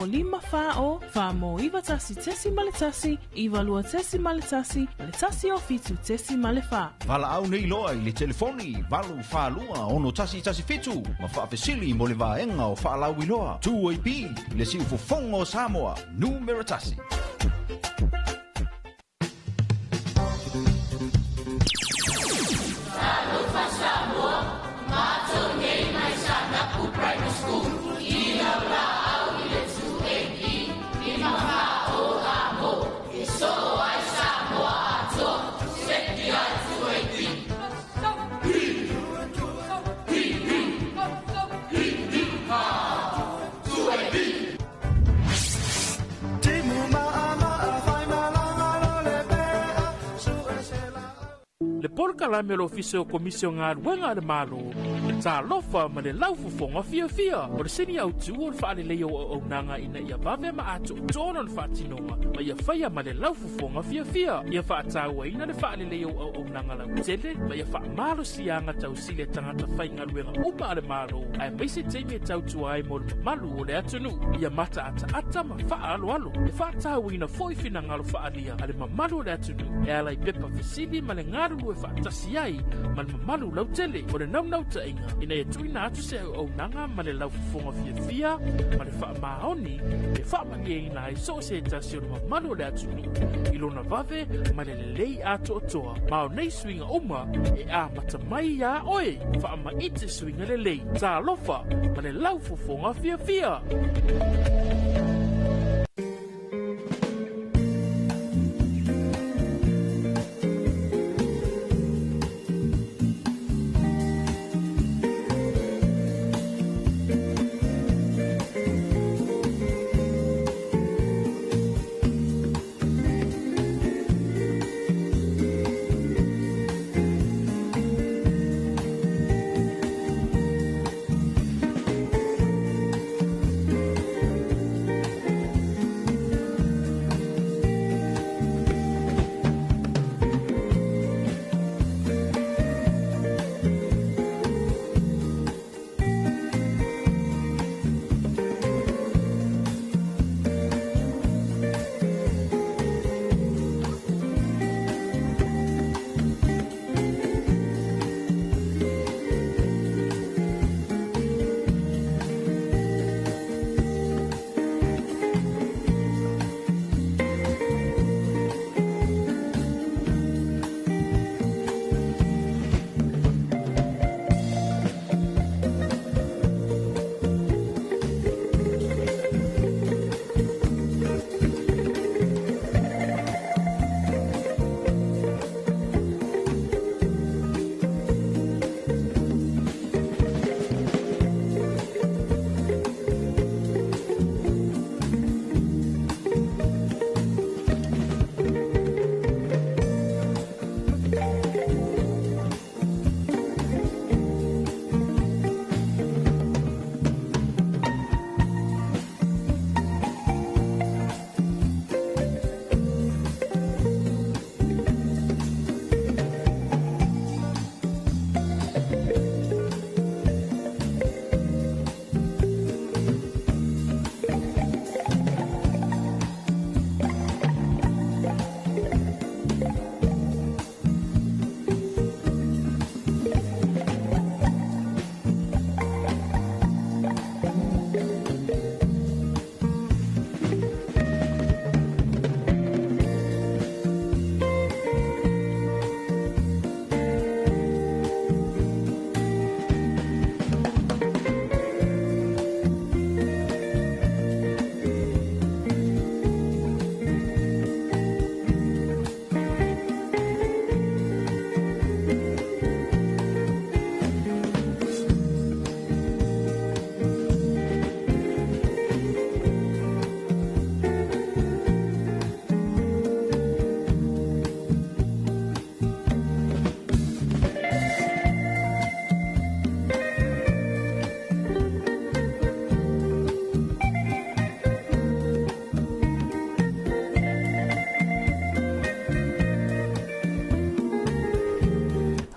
Lima fao, fa mo iwa tasi tesi maletasi, iwa lua tesi maletasi, maletasi o fitu tesi malefa. Vala au nei loa i le telefoni, valu fa lua, ono tasi fitu, ma fa fesili mo le vaenga o fa lau i loa. 2AP, le siu fofongo Samoa, numero tasi. Le polka la melo ofisio komisio ngā ruenga de malo. Tā lofa ma le laufu fonga fia. O le sini au tu o le whaale leo o nanga ina ia vave ma ato tōna le whaatinonga. Ma ia whaia ma le laufu fonga fia. Ia whaataua ina le whaale leo o nanga lau tele. Ma ia wha malo sianga tau sile tangata whainga ruenga uma le malo. Ai maise teime tau tuai mo le malu o le atunu. Ia mata ata ma wha alo. Ia whaataua ina foifina ngalo whaalia. Ale ma malu o le atunu. E alai pepa fesili ma le ngaru e whaatasi ai. Ma le malu lau tele. O le nau ta inga. Ina e tuina atu se au nanga ma le lau fufonga fia ma le wha mahoni e wha mani e ina e so se tasi o le mamalu le atunu ilona vave ma le lei ato o toa ma o nei swinga uma e a mata mai a oe wha ma ite swinga le lei ta alofa ma le lau fufonga fia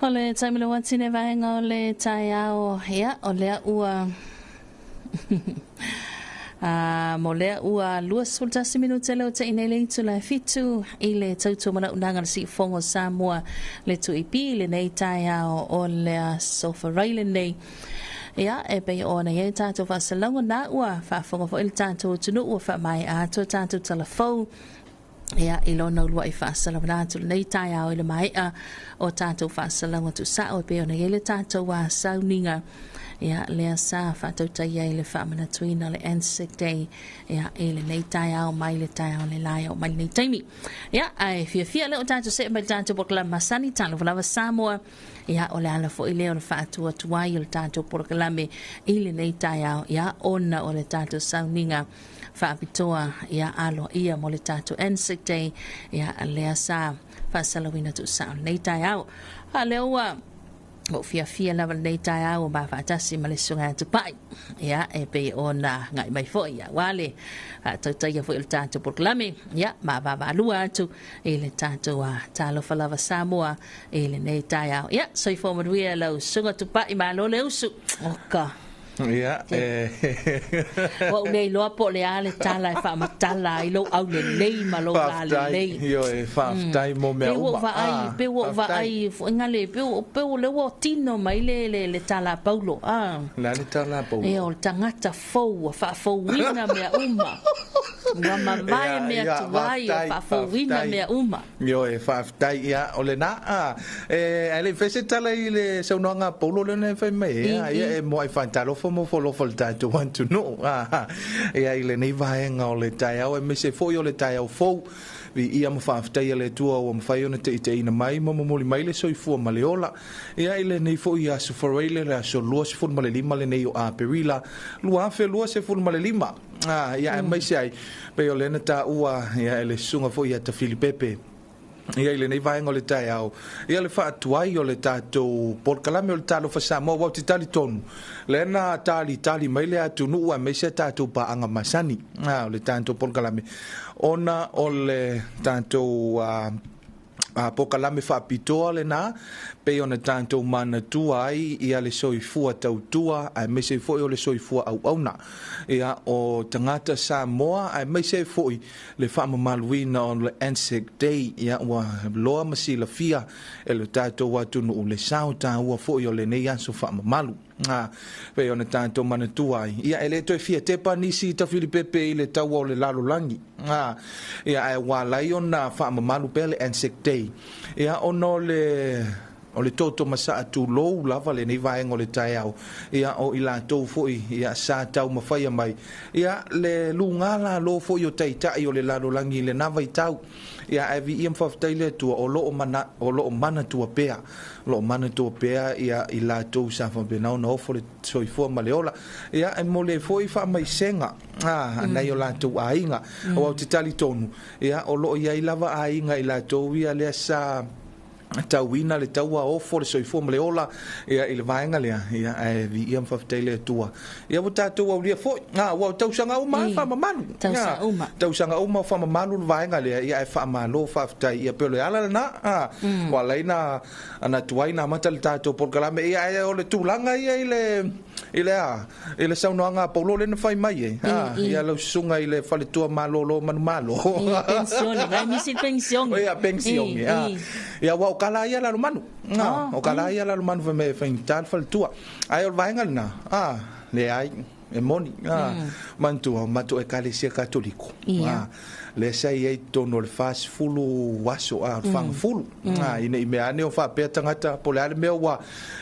O le taimile watine vahenga o le tai ao hea o lea ua mo lea ua 2 minuta leo te ina le tu la fitu i le tautu mana unanga le si fongo Samoa le tu ipi le nei tai o le sofa raile nei. Ia e pe ona ye tātou whasalonga na ua whaafonga fo il tātou tunu ua wha mai a to tātou telefou. Ia ilona ulua i whaasalonga nātu nei tai au ile mai a o tātou whaasalonga tu sao e pe ona ye le tātou wa sauninga. Ia lea sa whātou tai ai le whaamana tuina le Anzac Day. Ia e le nei tai au mai le tai au le lai au mai nei taimi. Ia ai fia le o tātou se mai tātou pokala masani talo walawa Samoa. Ia o le ala fo i leo le whaatua tuai o le tātou porokalame i le nei tai au. Ia ona o le tātou sauninga whaapitoa ia alo ia mo le tātou Anzac Day. Ia lea sa whaasalawina tu sao nei tai au. A leo o fia lava nei tai au ma fatasi ma le sunga tu pai ia e pe ona ngai mai fo ia wale tau tai fo il tātou proklame ia ma lua tu e le tātou talo falava Samoa e le nei tai au ia so i fo maduia lau sunga tu pai ma lo le usu oka ia o nei loa po le ale tala e fa matala i lo au le nei ma lo ale nei yo e fa tai mo me uma pe wo va ai ngale pe le wo tino mai le tala paulo la le tala paulo e o tangata fo fa fo wina me uma nga mamai me tuai fa fo wina me uma yo e fa tai ia o le na e ale fese tala i le saunanga paulo le ne fa me ia e mo ai fa talo mo fo lo fo to want to know ia ile nei vaenga o le tai au e me se fo yo le tai au fo vi ia mo fa ftai le tua o mo fai ona te ina mai mo moli mai le soifua maleola ia ile nei fo ia so foreile la so lo se fo male lima le nei o a perila lua fe lo se fo male lima ia mai sai pe o le na ta ua ia ele sunga fo ia ta Filipepe ia ile nei vaenga o le tai au ia le fa tuai o le tatou porkalame o le talo fa Samoa wa titali tonu le na tali mai le atu nu a me se tatou pa anga masani o le tatou porkalame ona o le tatou porkalame fa pitoa le na pe ona tatou mana tua ai ia le soifua tautua ai me se foi o le soifua au na ia o tangata Samoa ai me se foi le whaamamaluina o le Anzac Day ia ua loa masila fia e le tatou atunu o le sao ta ua foi o le nei anso whaamamalu pe ona tatou mana tua ai ia ele toi fia te panisi ta Filipepe i le tau o le lalolangi ia ai walai ona whaamamalu pe le Anzac Day ia ono o le toto masa atu lou lava le nei vaenga o le tai au ia o ila tou foi ia sa tau mawhaia mai ia le lungala lo foi o taitai o le lalolangi le navai tau ia evi ia mwhaftai le tua o loo mana tua pea lo mana tua pea ia ila tou sa whampenau na ofo le soifua maleola ia e mo le foi wha mai senga nei o la tou ainga o au te tali tonu ia o loo ia ilava ainga ila tou ia lea sa tauina le taua ofo le soifua maleola ia i le vaenga lea ia e vi ia mwhaftai le tua ia wa tātou au lia foi wa tausanga uma whamamanu tausanga uma whamamanu le vaenga lea ia e whamalo whaftai ia peo le ala na wa leina ana tuaina mata le tātou porkalame ia e o le tūlanga ia i le saunoanga paulo le na whai mai ia lau sunga i le whaletua malolo manu malo pensione vai misi pensione ia pensione ia wa kala ia la manu o kala ia la manu me fa intal fal tua ai o vaenga na le ai e moni mantua matu e kalesia katoliko le sai ai tono le fast fulu waso fang fulu ina i me ane o fa pe tangata po le ale me wa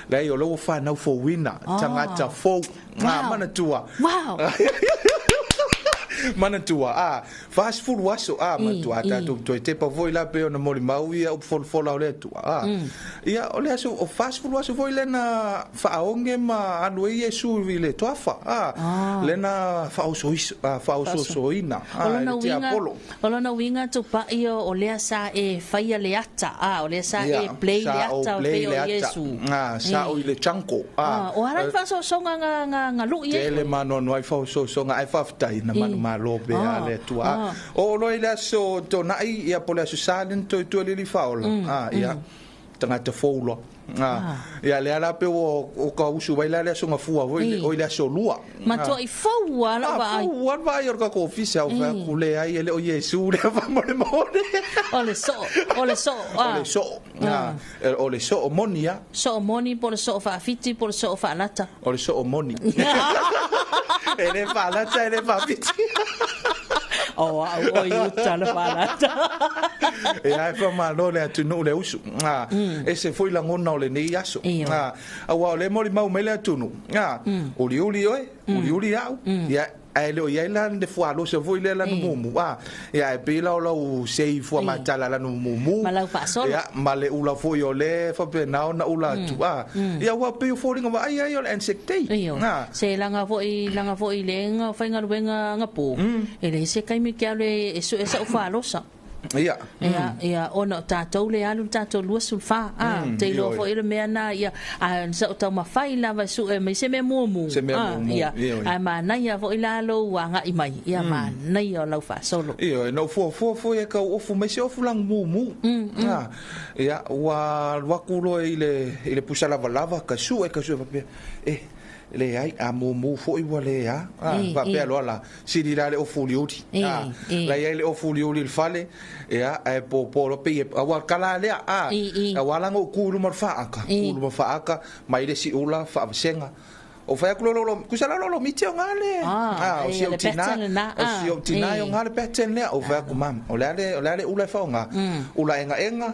le o lo fa na fo wina tangata fo mana tua mana tua fast food waso matua ta to te pa voi la pe ona moli mau ia fol le tua ia ole aso o fast food waso voi le na fa onge ma anu ia su vile toafa le na fa oso ina ona winga to pa io ole sa e faia le ata ole sa e play le ata pe o yesu sa o ile chanko o ara fa so songa nga lu ye le mano no ai fa so songa ai fa ftai na mano lobe ale tua o lo ile so to nai ia pole so salen to le li faola ia tangata foulo ia le ala pe o ka usu vai la le songa fua o ile solua ma to I faua la vai o vai o ka ko ofisa o fa kule ai ele o Yesu le fa mo le ole so ole so o monia so moni por so fa fiti por so fa lata ole so o moni ele fa lata ele fa fiti o iuta le fa lata e ai fa malo le atunu le usu ese foi la ngona o le nei aso awa le mori mau mele atunu uli uli au ia ai lo ia la de fo alo se foi le la no mumu ia e pela o sei fo matala la no mumu malau fa solo ia male ula fo yo le fa pe na ula tu ia wa pe fo ringa ai ai o insectei se langa fo I lenga fa nga wenga ngapo ele se kai mi kia le eso esa fa alo sa ia ona tatou le alu tatou lua sulfa te lo fo ile me na ia sa o ma fai la va su me se me mumu ia ai ma na ia fo ile alo wa nga I mai ia ma na ia lau fa solo ia no fo ia ka o fu me se o fu lang mumu ia wa kulo ile pusala lava ka su va pe le ai a mumu fo I wale va pe lo la si di le o fuliuti la ia le o fuliuli il fale e po lo pe a wa kala le a wala ngo kulu mar faaka mai le si ula fa senga o fa kulo kusala lo miti o ngale o si o tina o ngale peten le o fa ku mam o le ula fa nga ula enga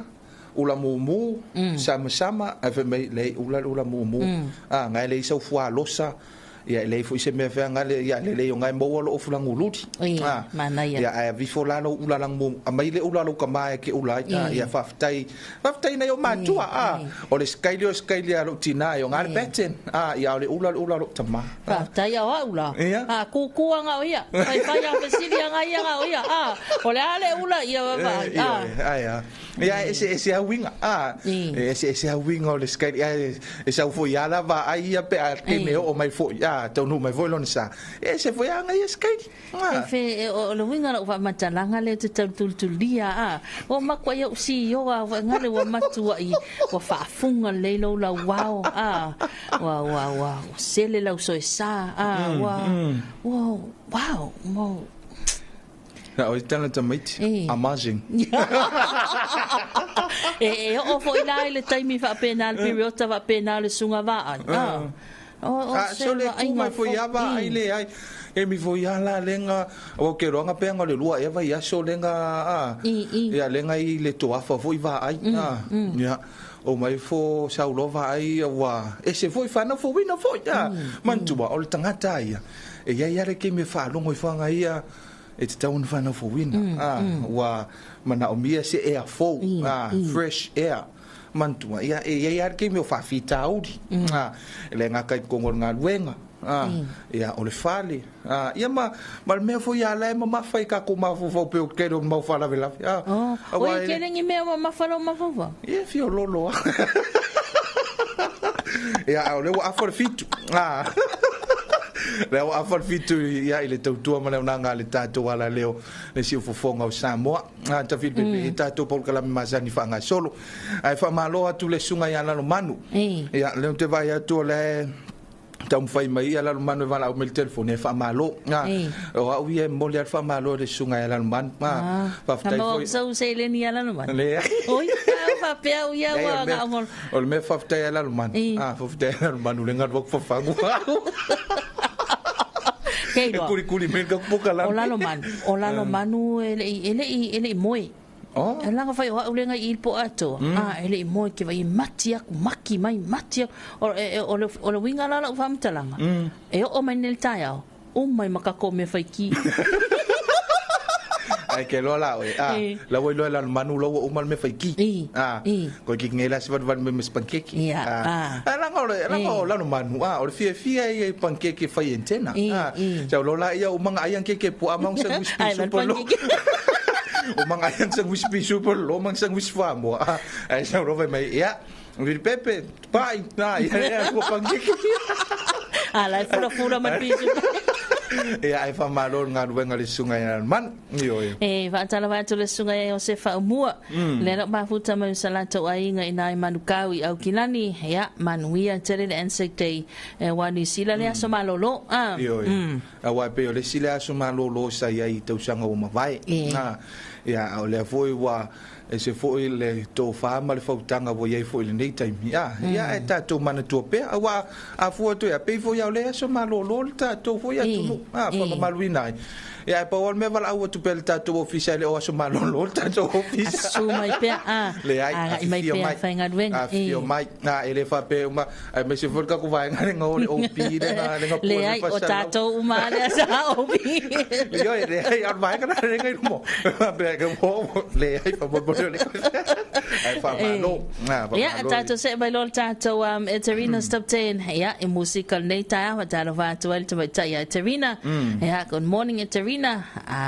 ula mumu sama ave me le ula mumu ngai le so fua losa ia le fo se me fa ngale ia le ngai mo lo fulangu luti mana ia ai vi fo la no ula lang mum mai le ula lo kama ke ula ia faftai na yo matua o le skylia lo tina yo ngai peten ia le ula lo tama faftai a ula ku nga ia ai fa ya fesili nga ia o le ale ula ia va ia ese a winga ese a winga o le skylia ese a fo ia la va ai ia pe ke me o mai fo tau no mai voi lona sa se foi anga ia skai fe o lo winga o va matalanga le te tultulia o makwa ia si yo wa ngale wa matua I wa fa funga le lo la wow wow sele la so sa wow na o tana tamite amazing o foi lá ele taimi fa penal period va penal sunga va so le kuma foi ava ile ai e mi foi ala lenga o ke ronga penga le lua eva ia so lenga ia lenga I le to afa foi va ai ya o mai fo saulova ai wa e se foi fa na fo wina foi mantua o le tangata ia e ia re ke me fa longo I fanga ia e te tau fa na fo wina wa mana o mia se e a fo fresh air mantua ia ke me fa fita audi le nga kai kongor nga luenga ia o le fale ia ma me fo ia la ma fai ka ko ma fo pe o ke do ma fa la vela o ke ngi me ma fa lo ma fo ia fio lolo ia o le wa for fitu leo afal fitu ia ile tautua ma na nga le tato wala leo le si fofonga o Samoa ta fil pe tato por kala mazani fanga solo ai fa malo atu le sunga ia la manu ia le te vai atu le tam fai mai ia la manu vala o mel telefone fa malo o au ia mo le fa malo le sunga ia la man fa tai foi so se le ni ia la man oi fa pe ia wa nga o me fa tai ia la man fa tai ia la man le ngat vok fa fangu kuri men ka poka la o la lo manu ele moi ela nga fai o lenga I po ato ele moi ke vai matia maki mai matia o le winga la fa mtalanga e o mai nel taia o mai makako me fai ki ai ke lo la la voi lo la manu lo o mal me fai ki ko ki ngela se van me pancake la ngo la no manu o le fia e pancake fai entena ja lo la ia o manga ayang ke po amang sa whisky super lo o manga ayang sa whisky super lo mang sa whisky famo ai sa ro vai mai ia vil pepe pai ia ko pancake la fura man piso Ia ai fa malo ngā ruenga le sunga ia man. E whaatala watu le sunga e o se whaumua. Le rok mafuta mai salato ainga ina i manukau i au kinani. Ia, manuia tere le Anzac Day. E wani sila le aso malolo. A wai pe o le sila aso malolo sa ia i tausanga o mawai. Ia, o le foi wa e se foi le tō whaama le whautanga wo iei foi le nei taimi. Ia e tātou mana tua pēr. Awa a fua toi a pei foi au le aso malolo le tātou foi atunu. Whakamaluina ai. Ia e pawal me wala au atu pēr le tātou ofisa le o aso malolo le tātou ofisa. Asu mai pēr. Le ai, a fio mai. A fio mai. E le wha pēr uma. E me se fulka ku vaenga le ngā ole opi le ngā le ai o tātou uma le asa opi. Le ai ar vaenga na le ngai rumo. Le ai pa Ia, tātou se mai lor tātou e Terina Stop 10. Ia, e musical nei taia, wa tātou wātua ele tamai taia e Terina. Ia, good morning e Terina.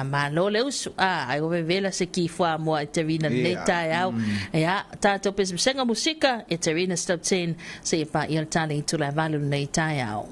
Malo le usu. Ai owe vela se ki fua mua e Terina nei taia au. Ia, tātou pesa msenga musika e Terina Stop 10. Se pa i al tali tu la valu nei taia au.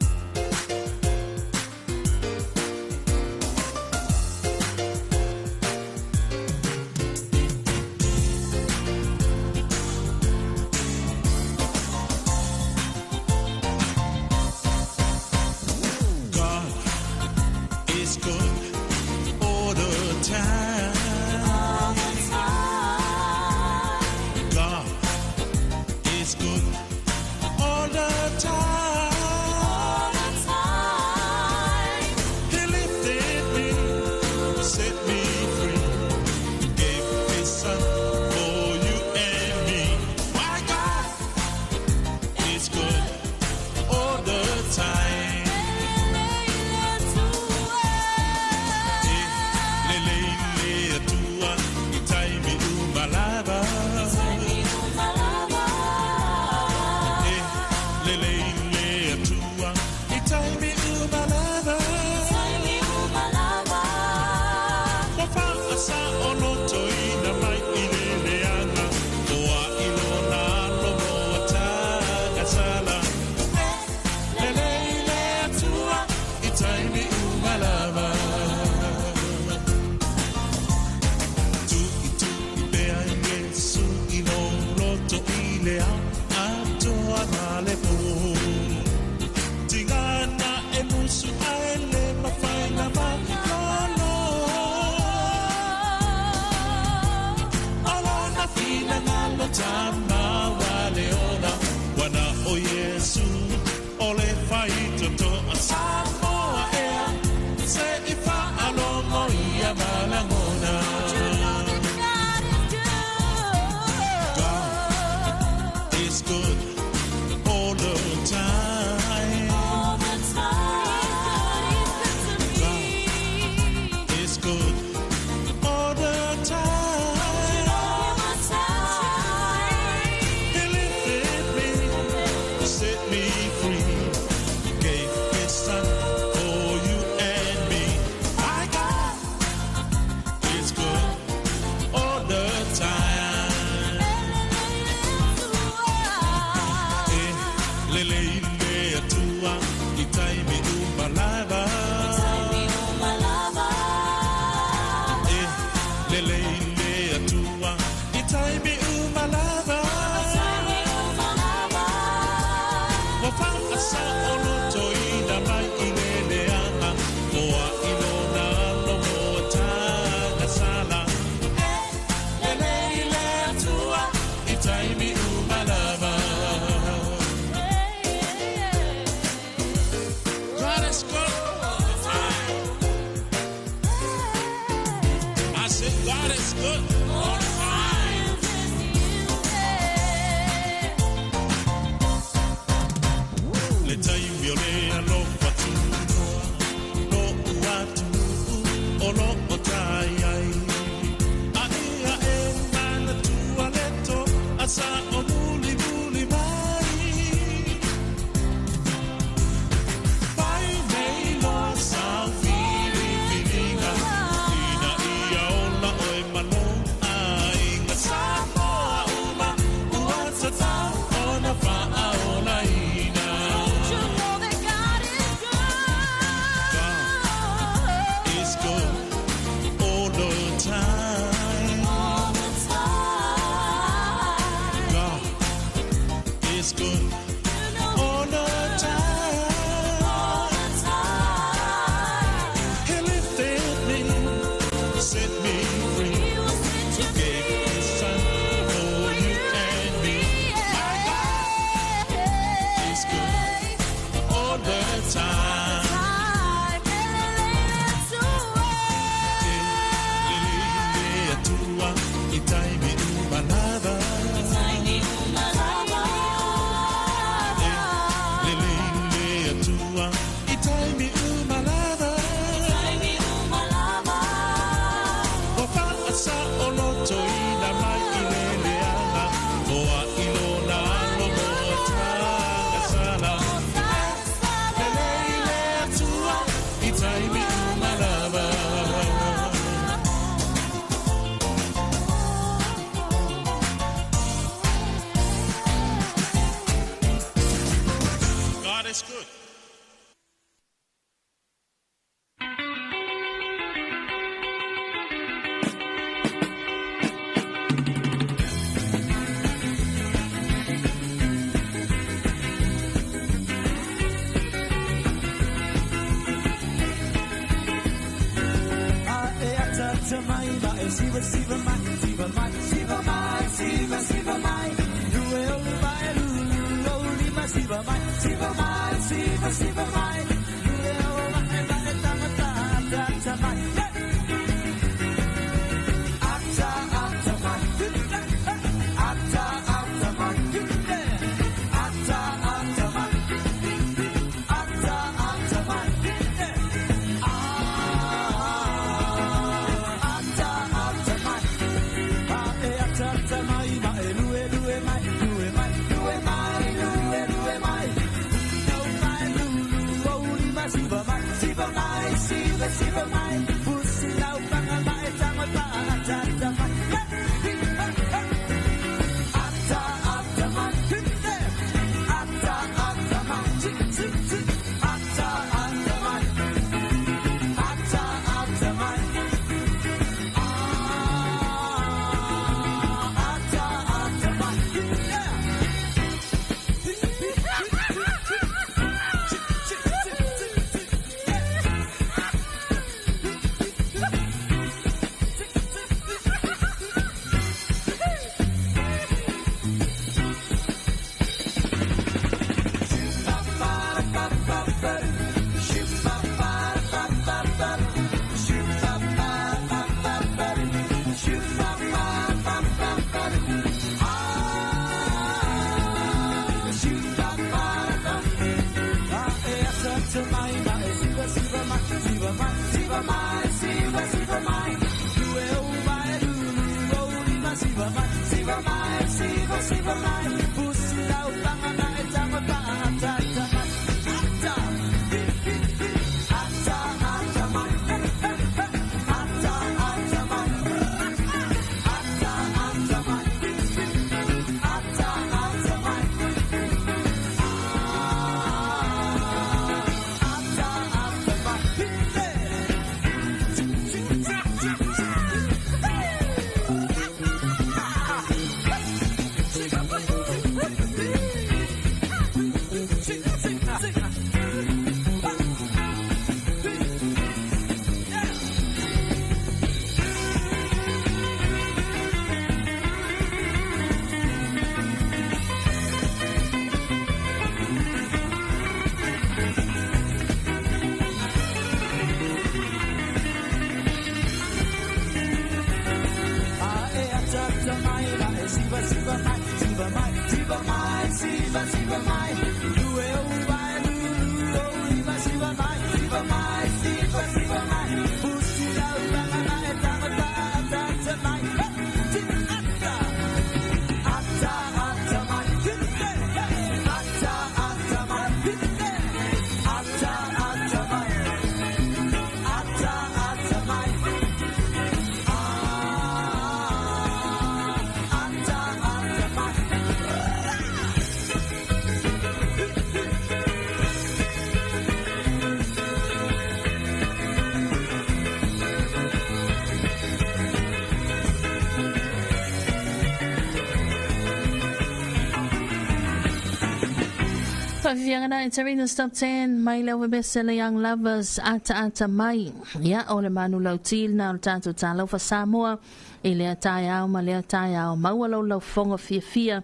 Whafianga it's Arena's Top 10, mai lewa bestseller Young Lovers, ata mai. Ia, o le manu lau til na o tātou tā lau fa Samoa, i lea tai au, ma lea tai au, maua lau fonga fia.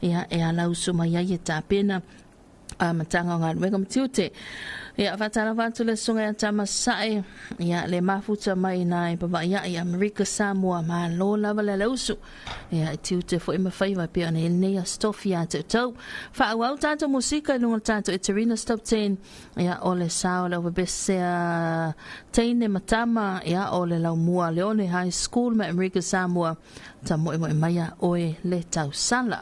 Ia, e a lau suma iai e tā pena, matanga o ngā ruenga matiute. Ia, whatala watu le sunga ia tamasai, ia, le mafuta mai nai, baba ia, i Amerika Samoa, ma lo lava le lausu. Ia, i tiute fo ima whaiwa pia ana ilnei a stofi a tau. Wha au tātou musika ilunga tātou Eterina's Top 10. Ia, o le sao lau wabesea teine matama, ia, o le lau mua Leone High School ma Amerika Samoa. Ta moe maia oe le tau sala.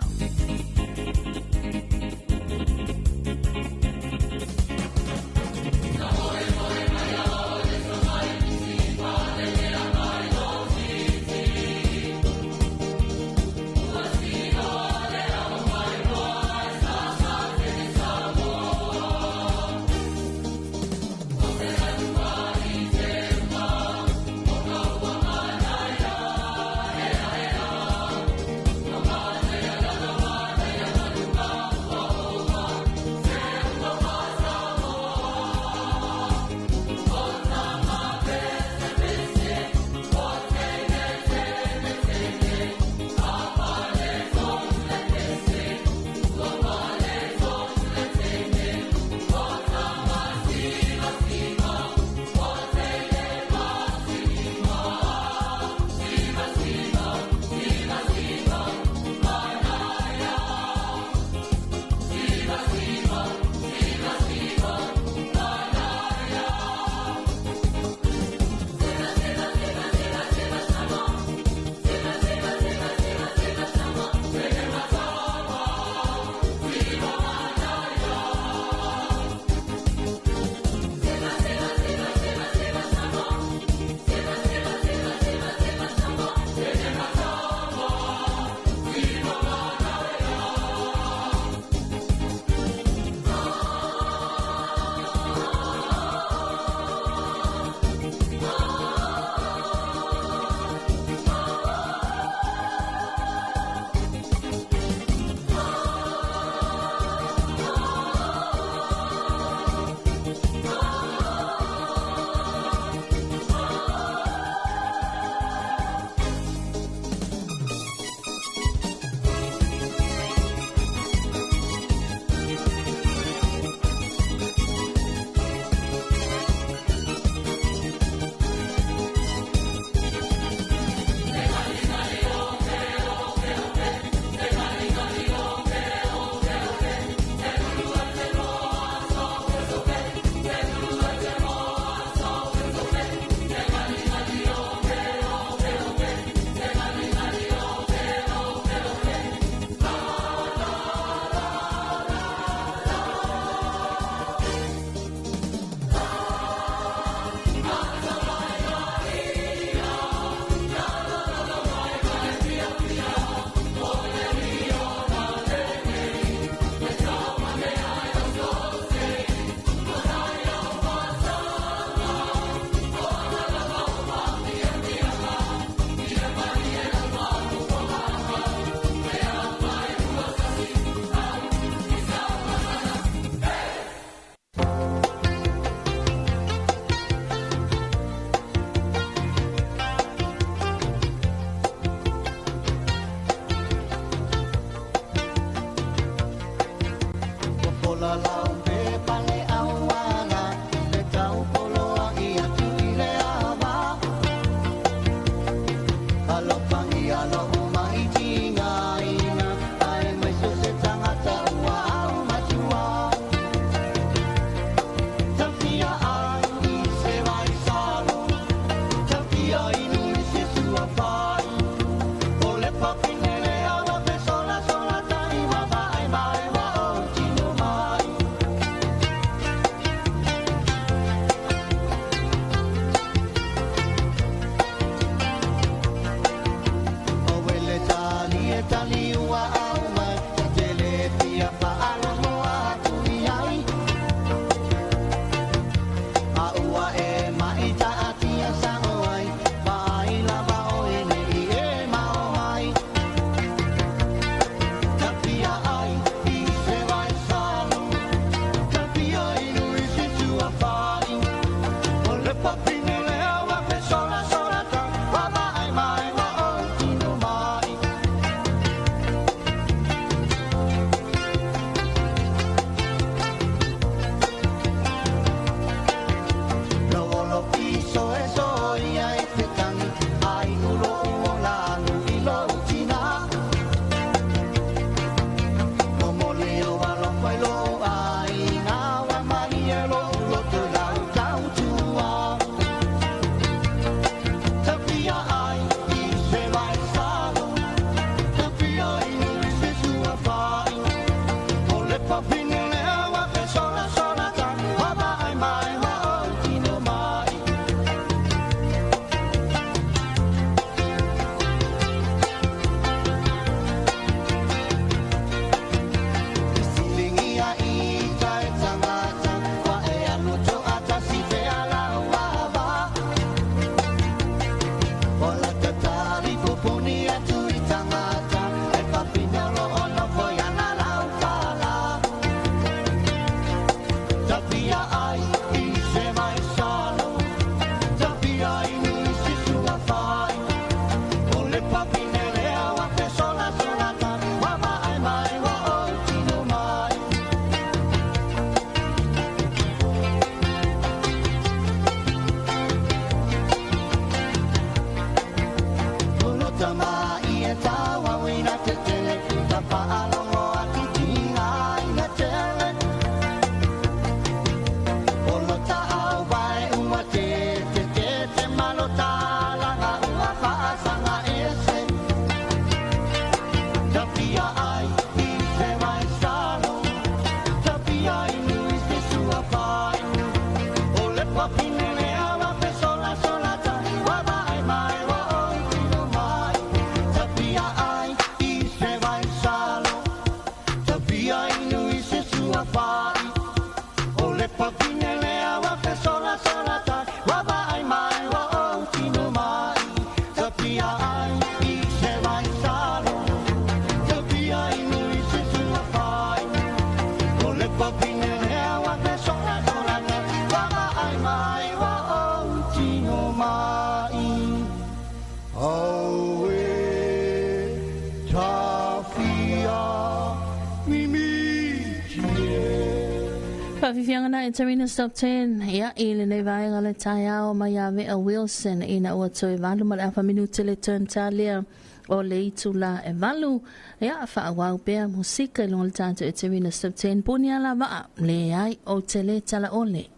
Whawhiwhiangana e Tarina's Top 10. Ia, ile nei vai ngale tai ao mai a Vea Wilson ina ua toi valu ma le awha minute le turn talia o le itu la e valu. Ia, whaawau pea musika ilonga le tātou e Tarina's Top 10. Puni ala waa le ai o te le tala ole.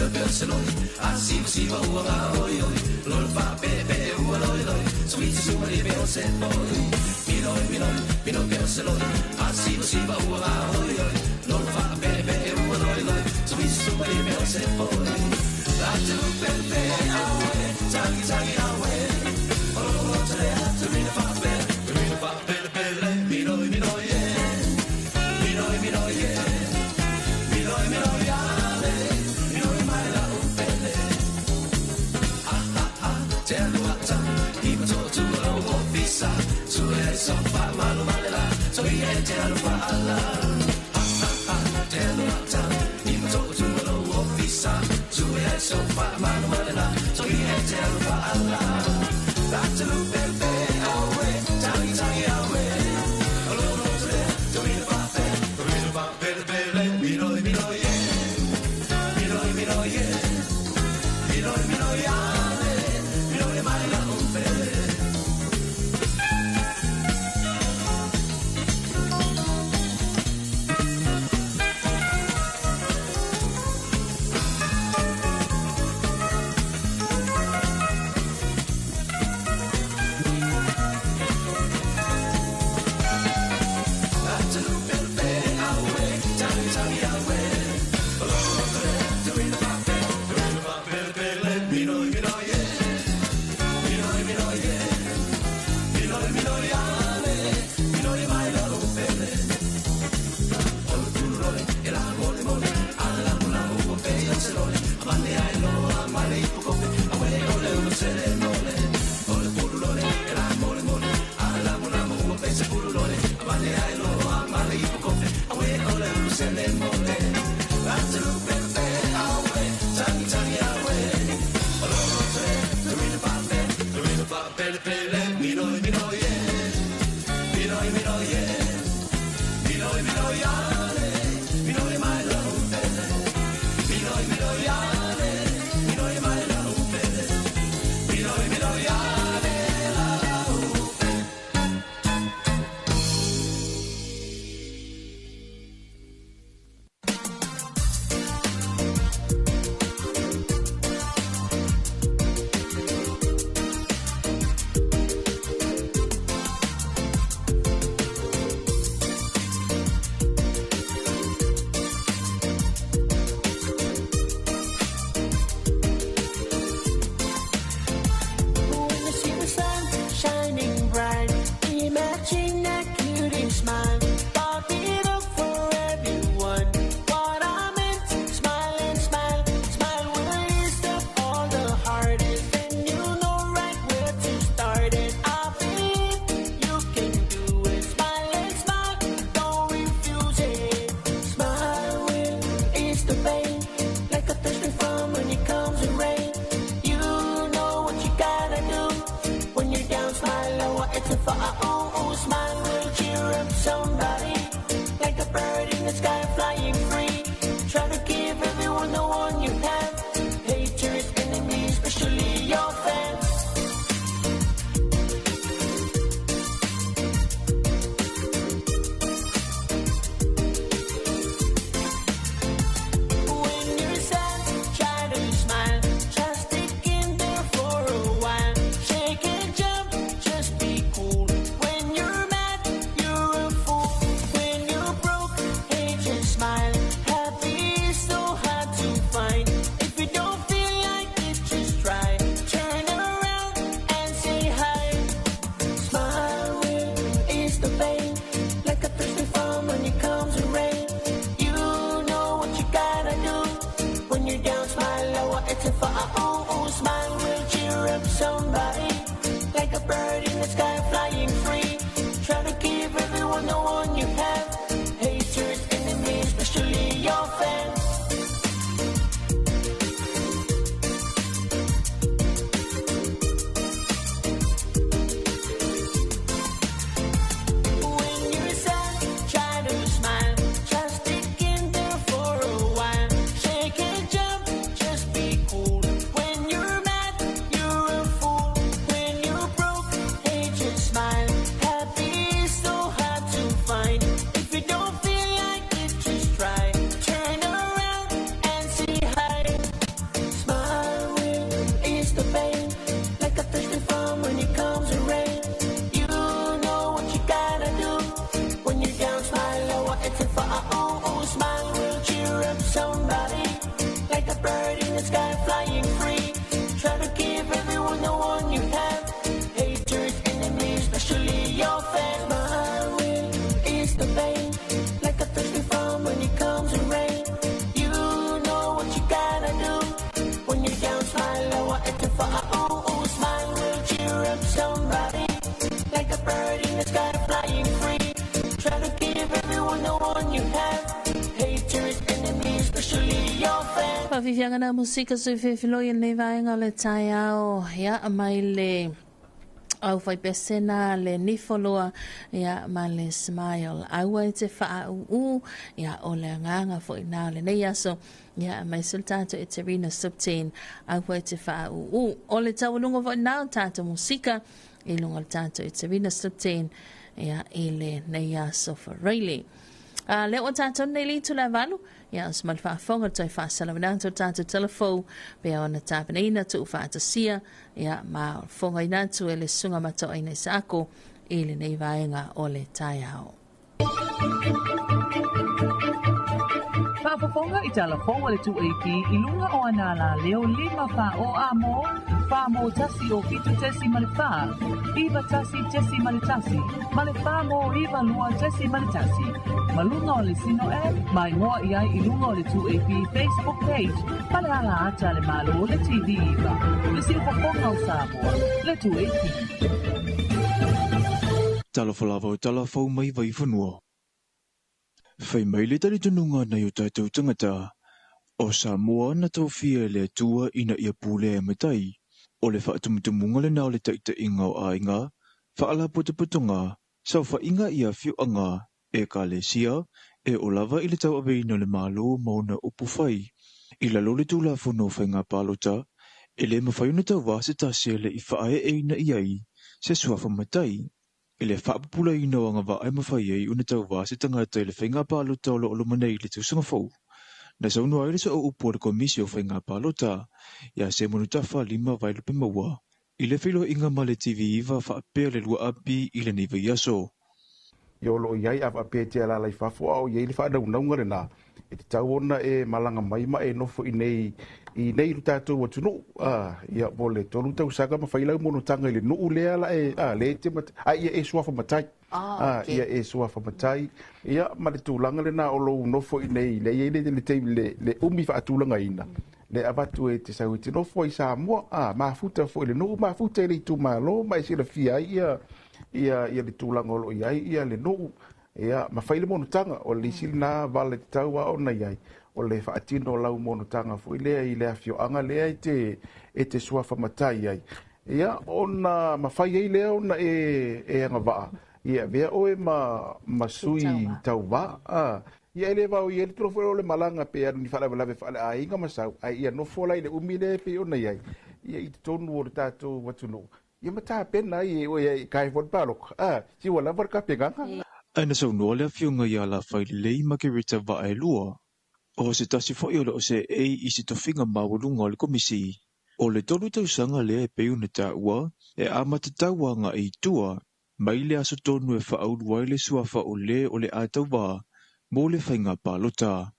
Barcelona, así ua oi oi, lol fa pe ua loi loi, Smile. whawhiwhianga na musika sui whiwhiloi nei vaenga le tai ao ia mai le au whai pesena le nifoloa ia ma le smile au ai te wha u ia o le nganga fo ina le nei aso ia mai sultato e te rina subtain au ai te wha u o le tawalunga fo ina tato musika i lunga le tato e te rina subtain ia i le nei aso for really le o tato nei li tu la valu ia os mal whaafonga toi whaasalamina to tato telefo pe ona tapena ina tu whaatasia ia ma fonga ina tu e le sunga mato aina sako i le nei vaenga o le tai ao. Whaafonga i telefo le tu AP i lunga o anala leo lima wha o amo wha mo tasi o fitu tesi male wha iwa tasi tesi male tasi male wha mo iwa lua tesi male tasi malunga o le sino e mai ngoa i ai i lunga o le 2AP Facebook page pale ala ata le malo o le TV iwa le si whafonga o Samoa le 2AP Talafalava o talafau mai vai whanua. Whai mai le tari tununga nei o tātou tangata o Samoa na tau fia le atua ina ia pūle e matai o le whaatumutumunga le nao le taita inga o ainga whaala putuputunga sau wha inga ia whiu anga e ka le sia e o lava i le tau awe ina le malo mauna upu whai i la lole tūla whono whai ngā pālota e le mawhaiuna tau wāse tāsia le i whaae e ina iai se suafa matai i le whaapupula ina o ngā ai mawhai ei una tau wāse tangata i le whai ngā pālota o lo manei le tūsanga whau. Na saunu ai le sa o upo le komisi o whai ngā pālota ia se monu tawha 5 vai lupe maua i le whilo inga ma le TV iwa whaapea le lua api i le niva iaso. Yo lo iai a pe te ala lai fafo au iai le fa da unga le na e te tau ona e malanga mai ma e nofo i nei ruta to watu no ia bole to luta usaka ma faila mo no tanga le no le ala le te mat ia e swafa matai ia e swafa matai ia ma le tulanga le na o lo nofo i nei le ia le te le umi fa tulanga ina le avatu e te sau te nofo i Samoa ma futa fo le no ma futa le tu malo ma se le fia ia le tūlanga o ia le no ia ma faile monotanga o le silna vale tau a ona iai o le whaatino lau monotanga fu i lea i lea fioanga lea e te suafa matai ai ia ona ma fai ei lea ona e anga waa ia vea oe ma sui tau waa ia ele vau ia le trofo o le malanga pe anu ni whalawe lawe whale a inga masau ia no fola i le umile pe ona iai ia i te tonu o le tātou watuno ia mata pena i o kai fon palok si wala var ka peganga Aina sau noa lea whiunga ia la whai lei makirita wa e lua. O se tasi whai o se i se tofinga mawalunga o le komisi. O le tolu tau sanga lea e peu na tā ua, e amata taua nga i tua, mai le aso tonu e whaau wai le suafa o le atau wā, mo le whai ngā pālota.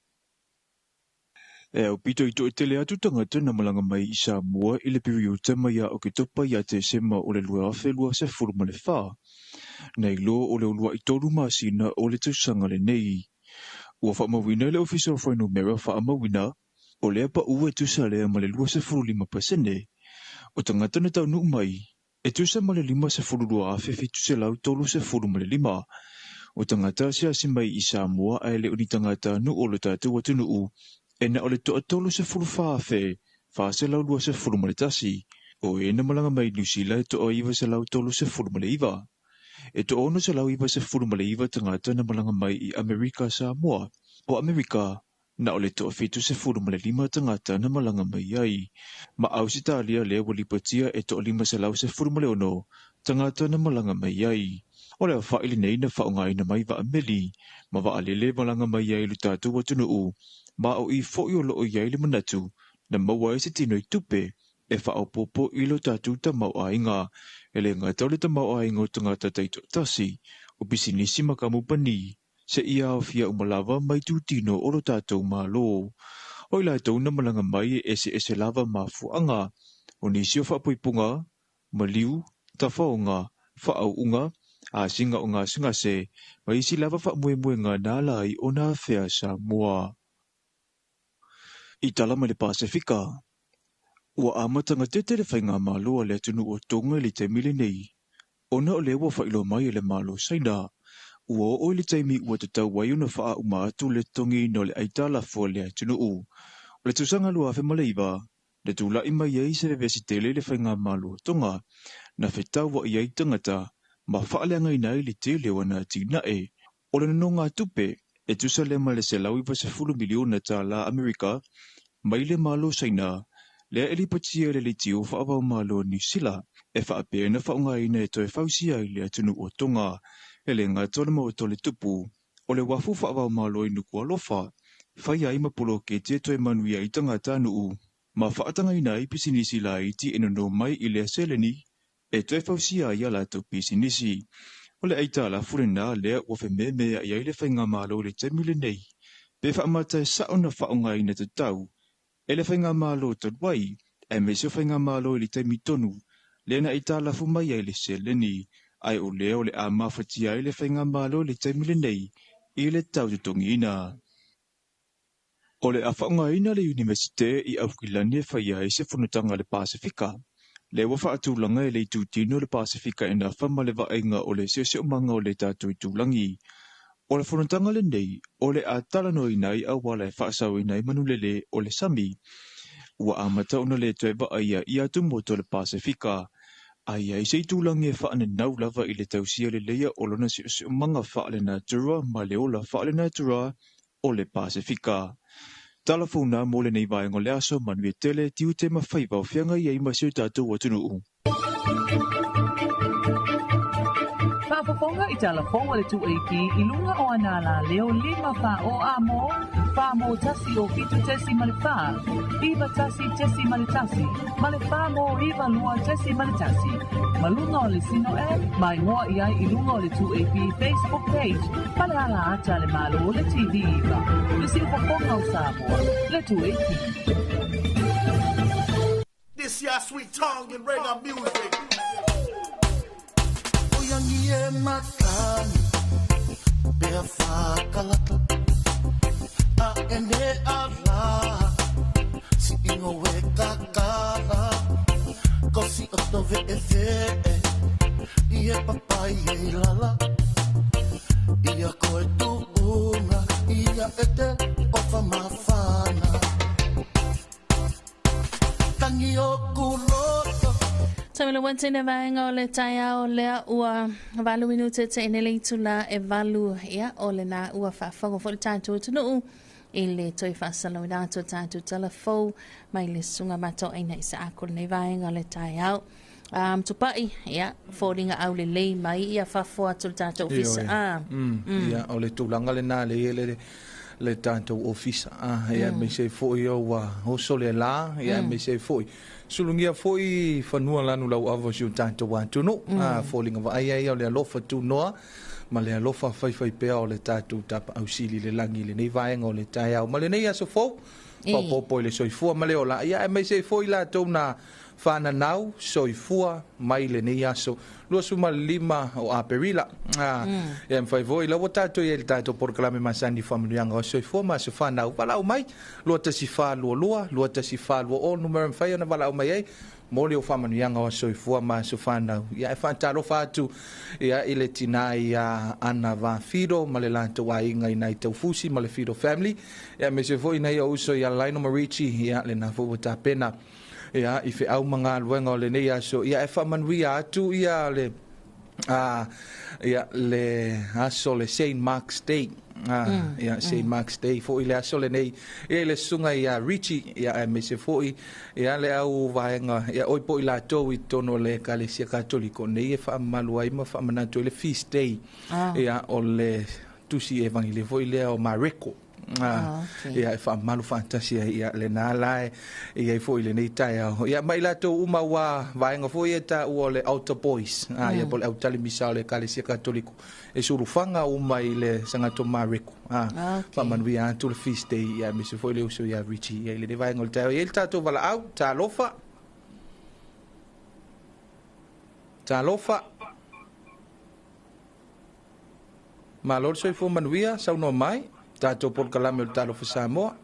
E au pito i to e tele atu tangata na malanga mai i Samoa i le piriu tamaia o ke topa i ate sema o le lua awhelua se furu ma le wha. Nei lo o le ulua i toru masina o le tausanga le nei. Ua wha mawina le official whainu mera wha mawina o le apa ua e tusa lea ma le lua se furu 5%. O tangata na tau nuk mai, e tusa ma le 5 se furu lua awhewi tusa lau tolu se furu ma le 5. O tangata se asimai i Samoa ai le uni tangata nu o le tatu watu nuu. E na o le toa tolu se furu whaafe, wha se lau lua se furu ma le tasi. O e na malanga mai Nusila e toa iwa se lau tolu se furu ma le iwa. E to ono se lau iwa se furu ma le iwa tangata na malanga mai i Amerika Samoa. O Amerika, na o le toa fitu se furu ma le 5 tangata na malanga mai ai. Ma au si talia lea walipatia e toa 5 se lau se furu ma le ono, tangata na malanga mai ai. O lea whaili nei na whaunga ina mai wa ameli, ma wa alele malanga mai ai lu tatu watu nuu. Ma o i fo i o loo iai le manatu, na maua e se tino i tupe, e wha popo i lo tatu ta mau ainga, e le ngai tau le ta mau ainga o tangata taito tasi, o bisinisi makamu pani, se ia o fia umalawa mai tu tino o lo tatu ma lo. O ila tau na malanga mai e se lava ma fuanga, o nisi o whapoipunga, maliu, ta whaonga, whaau unga, a singa o ngā singa se, mai isi lava wha mue ngā nālai o nā whea Samoa. I talama le Pasifika. Ua amatanga tete le whainga malo le atunu o tonga le taimile nei. Ona o le ua whailo mai le malo saina. Ua o le taimi ua tatau wai una wha uma atu le tongi no le aitala fo le atunu u. Le tusanga lua fe maleiva, le tula ima yei se vesi tele le whainga malu tonga, na whetau wa iai tangata, ma whaalenga inai le tele wana tina e, o le nonga tupe, e tusa le ma le se lau iwa se fulu miliona ta la Amerika, mai le malo saina, le eli patia le li tio whaavau malo ni sila, e whaapea na whaunga ina e toi whausia i le atunu o tonga, e le ngā tole mo tole tupu, o le wafu whaavau malo i nuku alofa, whai ai mapulo ke te toi manuia i tanga tānu u, ma whaatanga ina i pisinisi la i ti enono mai i le seleni, e toi whausia i ala tau pisinisi. O le eita la furena lea ua whememea i aile whainga malo le temile nei, pe whaamata e saona whaonga ina te tau, e le whainga malo tanwai, e me se whainga malo i le temi tonu, le na eita la fumai ai le seleni, ai o leo le a mawhatia i le whainga malo le temile nei, i le tau tutongi ina. O le a whaonga ina le universite i Aufkilani e whaia i se whanutanga le Pasifika, le wafa atulanga e le tūtino le Pasifika e na whamale vaenga o le seo manga o le tātou tūlangi. O le whanutanga le nei, o le a talano inai a wala e whaasau inai manulele o le Sami. Ua amata ona le toi vaia i atu moto le Pasifika. Ai ai sei tūlangi e whaane nau lava i le tausia le leia o lona seo manga whaale na tura ma le ola whaale na tura o le Pasifika. Talafona mo le nei vaenga le aso manui tele tiu te mawhaiva o whianga i ai masio tātou atunu u. Whaafafonga i talafonga le 2AP i lunga o anala leo 5 wha o amo, wha mo tasi o fitu tesi male wha, iwa tasi tesi male tasi, male wha mo iwa lua tesi male tasi. Malunga o le sino e, mai ngoa i ai i lunga o le 2AP Facebook page, pale ala ata le malo o le TV iwa. Le si whafonga o Samoa, le 2AP. This ya sweet tongue and reggae music. Yangi e makani be whakalata a ene ala si ingo we kakala kosi oto ve e i e papai e lala i a koe tuunga i a ete o whamawhana tangi o kuloto. Tamila wantene vaenga o le taia o lea ua valu minute te inele itula e valu ia o le na ua whaafongo fo le tātou tunu i le toi whaasalo i nātou tātou telefou mai le sunga mato aina isa akol nei vaenga o le taia o. Tupai, ia, fōringa au le lei mai ia whafua tu le tātou ofisa. Ia, o le tūlanga le nā le tātou ofisa. Ia, me se fōi o hoso le la, ia, me se fōi. Sulungia foi fanua lanu lau ava siu tātou atuno, fōlinga wa ai o le alofa tūnoa, ma le alofa whaiwhai pēa o le tātou tapa au sili le langi le nei vaenga o le tai au. Ma le nei aso fōu, whapopo le soifua ma le ola. Ia, mai se fōi la tau na whana nau, soifua, mai le nei aso. Lua suma 5 o aperila. Ia mwhai voi, lau tātou i le tātou porkalame masani whamilianga o soifua ma so whanau. Walau mai, lua tasi whalua, lua tasi whalua o numero mwhai ona walau mai ei. Mole o whamanianga o soifua ma so whanau. Ia e whantalo whātu, ia i le tina i ana whawhiro, ma le lanto wa inga i nai taufusi, ma le Fido family. Ia me se voi nei o uso i a Laino Marici, ia le na fuwata pena. Ia i fe au mga luenga o le nei aso. Ia e whamanuia atu ia le aso le St. Mark's Day. Ia St. Mark's Day fo i le aso le nei. Ia le sunga ia Richie, ia e me se fo i. Ia le au vaenga, ia oi po i la tau i tono le Kalesia Katoliko. Nei e whaamalu ai ma whaamanatu le Feast Day. Ia o le tusi evangile fo i le o Mareko. Ia e whaamalu fantasia ia le nālae ia i fo i le nei tai au. Ia mai la tau uma wa vaenga fo i e ta ua le Altar Boys. Ia po le au tali misao le Kalesia Katoliko. E suru whanga uma i le sangato Mareko. Whamanui atu le Feast Day ia me se fo i le uso ia Richie. Ia i le vaenga le tai au. Ia il tātou wala au, tā lofa. Tā lofa. Ma lor soi fo manuia, sau no mai. Tātou por kalame o talo fa Samoa.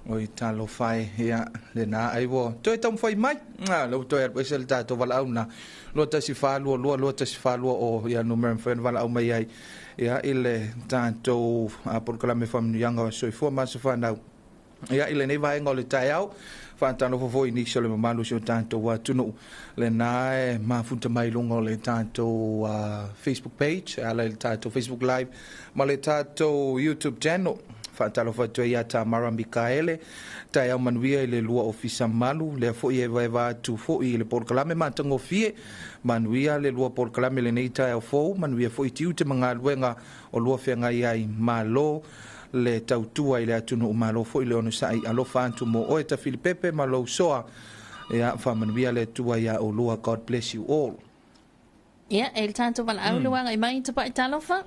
Oi talo fai ia le na ai wo toi tam fai mai lo toi ar pese ta to vala una lo ta si fa lo ta si fa o ia numero fen vala au mai ai ia ile tanto a por kala me fam yanga so fo ma so fa na ia ile nei vai ngol tai au fa tano fo foi ni so le malu so tanto wa tunu le na ma funta mai lungo le tanto Facebook page ala le tanto Facebook live ma le tanto YouTube channel Faatalo fatua ia Tamara Mikaele tai au manuia i le lua ofisa malu le fo'i e vai tu fo'i i le porkalame matango fie manuia le lua porkalame le nei tai au fou manuia fo'i tiu te mga luenga o lua whenga iai malo le tautua i le atunu o malo fo'i le ono sai alofa antu mo oe ta Filipepe malo soa ia whamanuia le tua ia o lua God bless you all. Ia, el tanto val au luanga i mai tupa i talofa?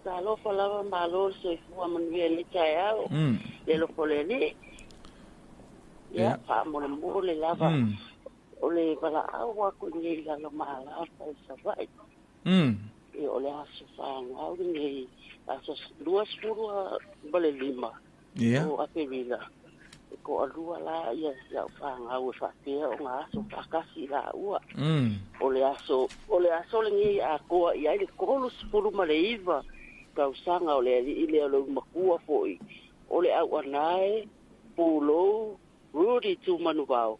Talofa lava malo so ifua manuia le tai au le lo polele ia pa mo le lava o le bala au aku ni la lo mala pa sa vai e o le aso fa au ni aso duas puro bale lima o apelila ko alua la ia fa au fa te o nga aso fa kasi la ua o le aso le ni a ko ia le kolus puro maleiva kausanga o le ile o makua foi o le au anae pulo rudi tu manuvao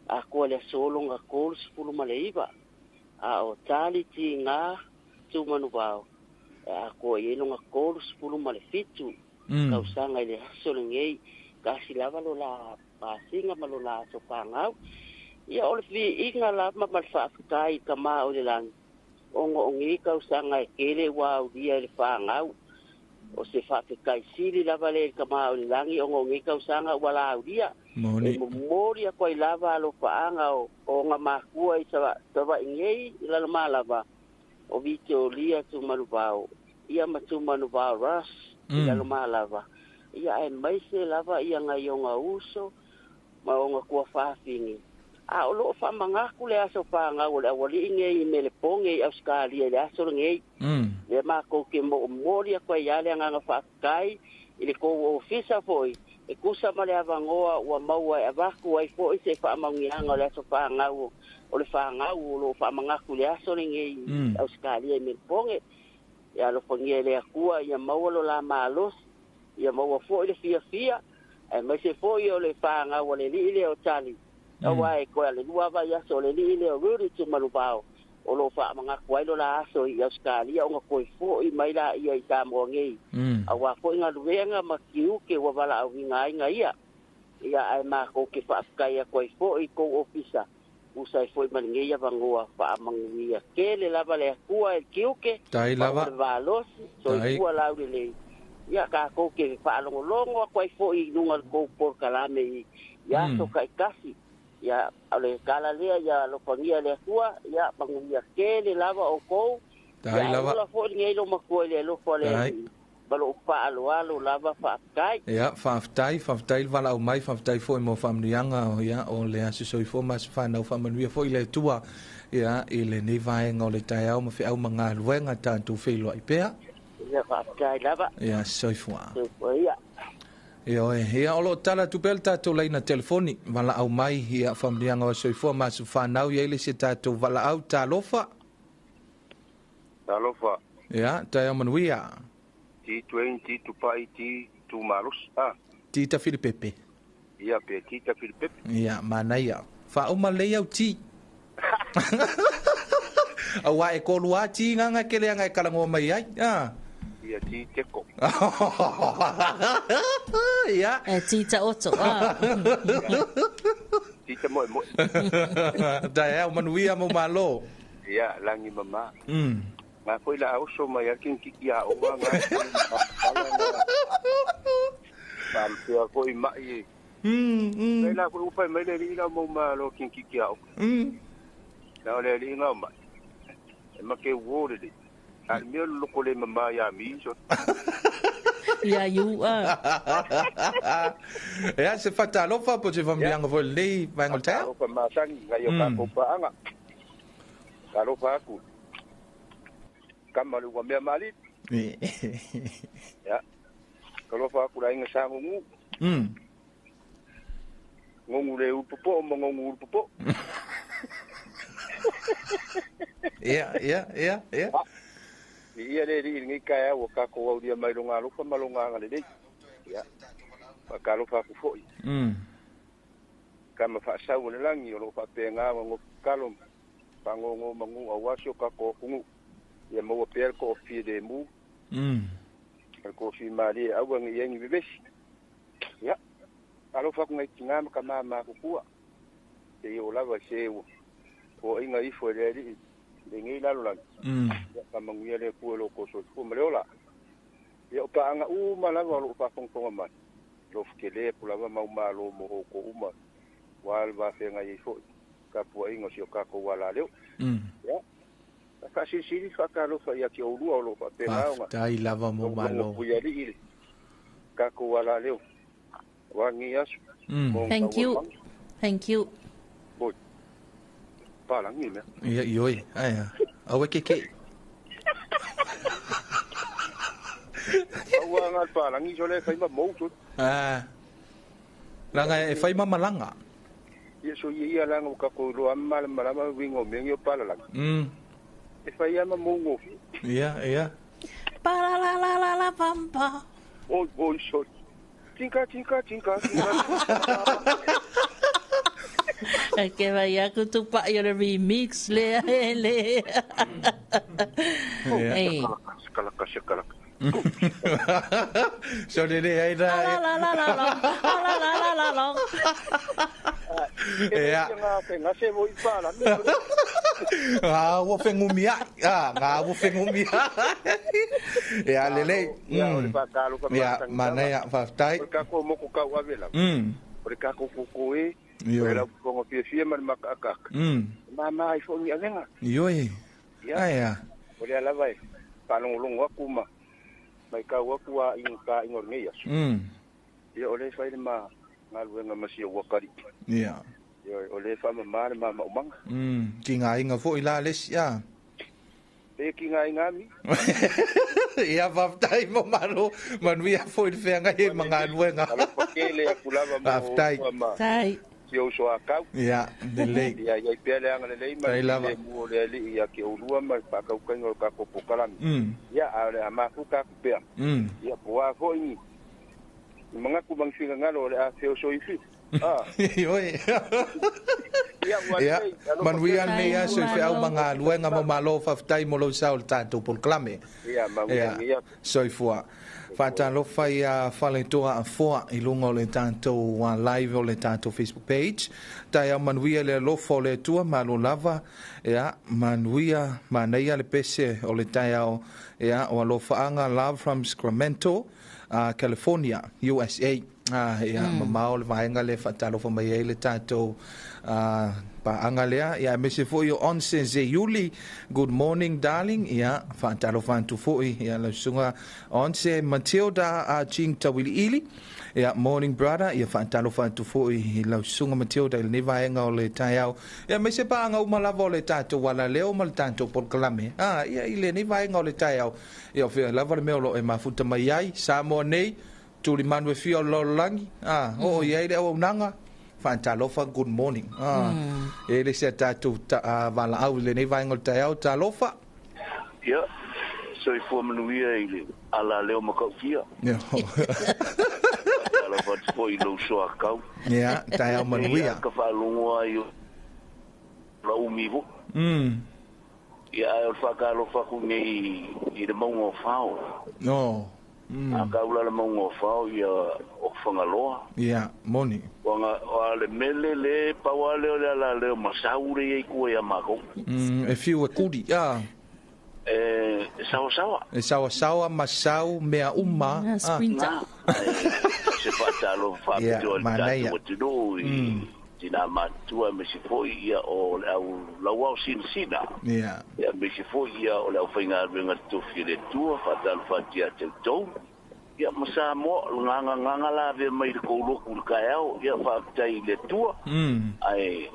a ko le solo nga kols pulo maleiva a o tali ti nga tu manuvao a ko ye nga kols pulo malefitu kausanga ile solo ngei kasi lava lo la pasinga malo la so pangau ia o le fi inga la ma malfa kai kama o le lang ongo ngi ka usanga kele wa dia le fangau o se fa ke kai sili la vale ka ma o langi ongo ngi ka usanga wala dia mori a koi lava lo faanga o nga ma kua i sa ngei la malava o vito lia tu manubao ia ma tu manubao ras la malava ia ai mai se lava ia nga yonga uso ma onga kua fa fingi a o lo fa manga ku le aso pa nga o le wali nge me le ponge australia le aso nge le ma ko ke mo moria ko ya le nga fa kai ile ko ofisa foi e kusa male avangoa wa maua e vaku ai foi se fa mangi nga le aso pa nga o le fa nga o lo fa manga ku le aso nge australia me ponge ya lo ponge le akua ya maua lo la malos ya maua foi le fia e mai se foi o le fa nga o le ile o tali awai ko ale lua va ya so le ile o ruri tu malubao o lo fa manga kwai lo la so i australia o ko fo i mai la i ta mo ngi awa fo nga luenga ma kiu ke wa bala o ngai ngai ia ai ma ko ke fa kai ko fo i ko ofisa usai fo man ngi ya vangoa fa mangi ya ke le lava le kua e kiu ke tai lava valos so i kua la le ya ka ko ke fa longo ko fo i nunga ko por kalame ya so kai kasi ya ale kala le ya lo pangia le tua ya pangia ke le lava o ko dai lava la fo ngai lo mako le lo fo le balo pa alo lava fa kai ya fa tai vala o mai fa tai fo mo famnianga ya o le aso so fo mas fa na fa manuia fo le tua ya ile nei vai ngole tai au ma fe au manga luenga tanto fe lo ipea ya fa kai lava ya so fo ya Io e olo tala tu pelta to leina telefoni vala au mai ia famlianga o soifo ma su fanau ia ile se tatu vala au talofa ia ta manuia T20 tu pai tu malus tita Filipepe ia pe tita Filipepe ia mana ia fa o malei au ti awa e ko lua ti nga kele nga kalango mai ai ia ti teko ia tita oto tita mo da manuia mo malo ia langi mama nga foi la oso mai akin kiki a o nga pal pia ko i mai la ko pa mai le ina mo malo kin kiki a o na le ina ma ma ke wo de a mi lo ko le mama ya mi so ya you ya se Faatalanoaga po se famlianga vo le vai ngol ta ko ma sang nga yo ka ko pa anga kalo pa ku kamalu wa me mali ya kalau fa ku la inga sangu Ngongu le upopo, ngongu upopo. Ia. Ia le ngi kaya o ka ko au dia mai longa lupa malonga le. Ia. Pa ka lupa ku foi. Kama fa sa o le langi o lo fa penga ngo kalom. Pa ngo mangu awasio ka ko kungu. Ia mo per ko fi de mu. Ko fi mali au ngi yengi bibesi. Ia. Alo fa ngai tinga ka mama ku kua. Te o lava se o inga I fo le de ngi la lo ya ka manguia le ku lo ko so ku mleola ya pa anga ma la lo pa fong fong ma lo fkele pu la ma lo mo ko uma wal va fe ngai fo ka pu inga si ka ko wala le ya ka si fa ka lo fa ya ki o lo pa pe na nga tai lava mo malo pu ya li ka ko wala le wa ngi as thank you Pala ngi me. Ia ioi, aia. Awe keke. Awa ngal pala ngi jole fai ma mo tu. Langa e fai ma malanga. Ia so ia langa ka ko ro amal malama wingo me ngi pala lang. E fai ma mo ngo. Ia. Para la pampa. Oi so. Tinka. Que vaya con tu pa yo remix le. Kalaka. So did I la. Ya. Nga se mo ipala. Wo fengumia. Wo fengumia. Ya lele. Ya mana ya faftai. Ka ko mo ko ka wa vela. Ka ko e Ora pongo pie man makakak. Mama I fo mi avenga. Yoi. Aya. Ora la vai. Palong aku ma. Mai ka waku a inka ingor ngia. Ia ole fai ma ngaluenga masio wakari. Ia. Ia ole fa ma mama umang. Kinga inga fo ila les ya. Pe kinga ingami. Ia vaftai mo maro manuia fo il fenga e mangaluenga. Ele akulava mo. Vaftai. Tai. Yo so akau. Ya, de lei. Ya pele anga le mai. Le mo le ya ke urua ma pa ka ka ngol ka ko pokalan. Ya ale ama ku ka pe. Ya poa fo ni. Manga ku bang singa ngalo le a feo so ifi. Yoi. Ya, manuia ne ya so fe au manga luenga mo malo faftai mo lo saul tanto por clame. Ya, manuia. So ifua. Faatalanoaga ia faletoa a foa I lunga o le tātou live o le tātou Facebook page. Tai au manuia le alofa o le tua malo lava. Ia, manuia maneia le pese o le tai au. Ia, o alofa anga Love from Sacramento, California, USA. Ia, mamao le vaenga le Faatalanoaga mai le tātou pa angalea ia me se foi on se Yuli. Good morning darling. Ia Faatalanoaga tu foi ia la sunga on se Matilda Ching Tawili Ili. Ia morning brother ia Faatalanoaga tu foi la sunga Matilda le vaenga o le taiao. Ia me se pa anga uma lava le tato wala leo mal tanto por kalame. Ia ile ni vaenga o le taiao. Ia fe lava le meo e mafuta mai ai Samoa nei tuli manwe fio lo langi. O ia ile o nanga Faatalanoaga good morning. Ele se tatu vala au le nei vainga te au talofa. Ya. So I fo manuia ile ala leo makaukia. Ya. Ala fa foi lo so akau. Ya, tai au manuia. Ka fa longo ai la umivo. Ya fa ka lo fa ku nei I de mongo fao. No. Aka ula le mongo fao ia o fangaloa. Ya, moni. Wanga ale mele le pawale o la le masaure e ku ia mako. E fiu e kuri, ya. Sawa masau mea uma. Sprinter. Se Faatalanoaga Ya, manaya. Tina matua me se foi ia o au lawa sina. Ya. Ya me se foi ia o la fainga venga to file tua Faatalanoaga tia te to. Ya masa mo nganga la ve mai ko lo ku kaeo ya fa tai le tua. Ai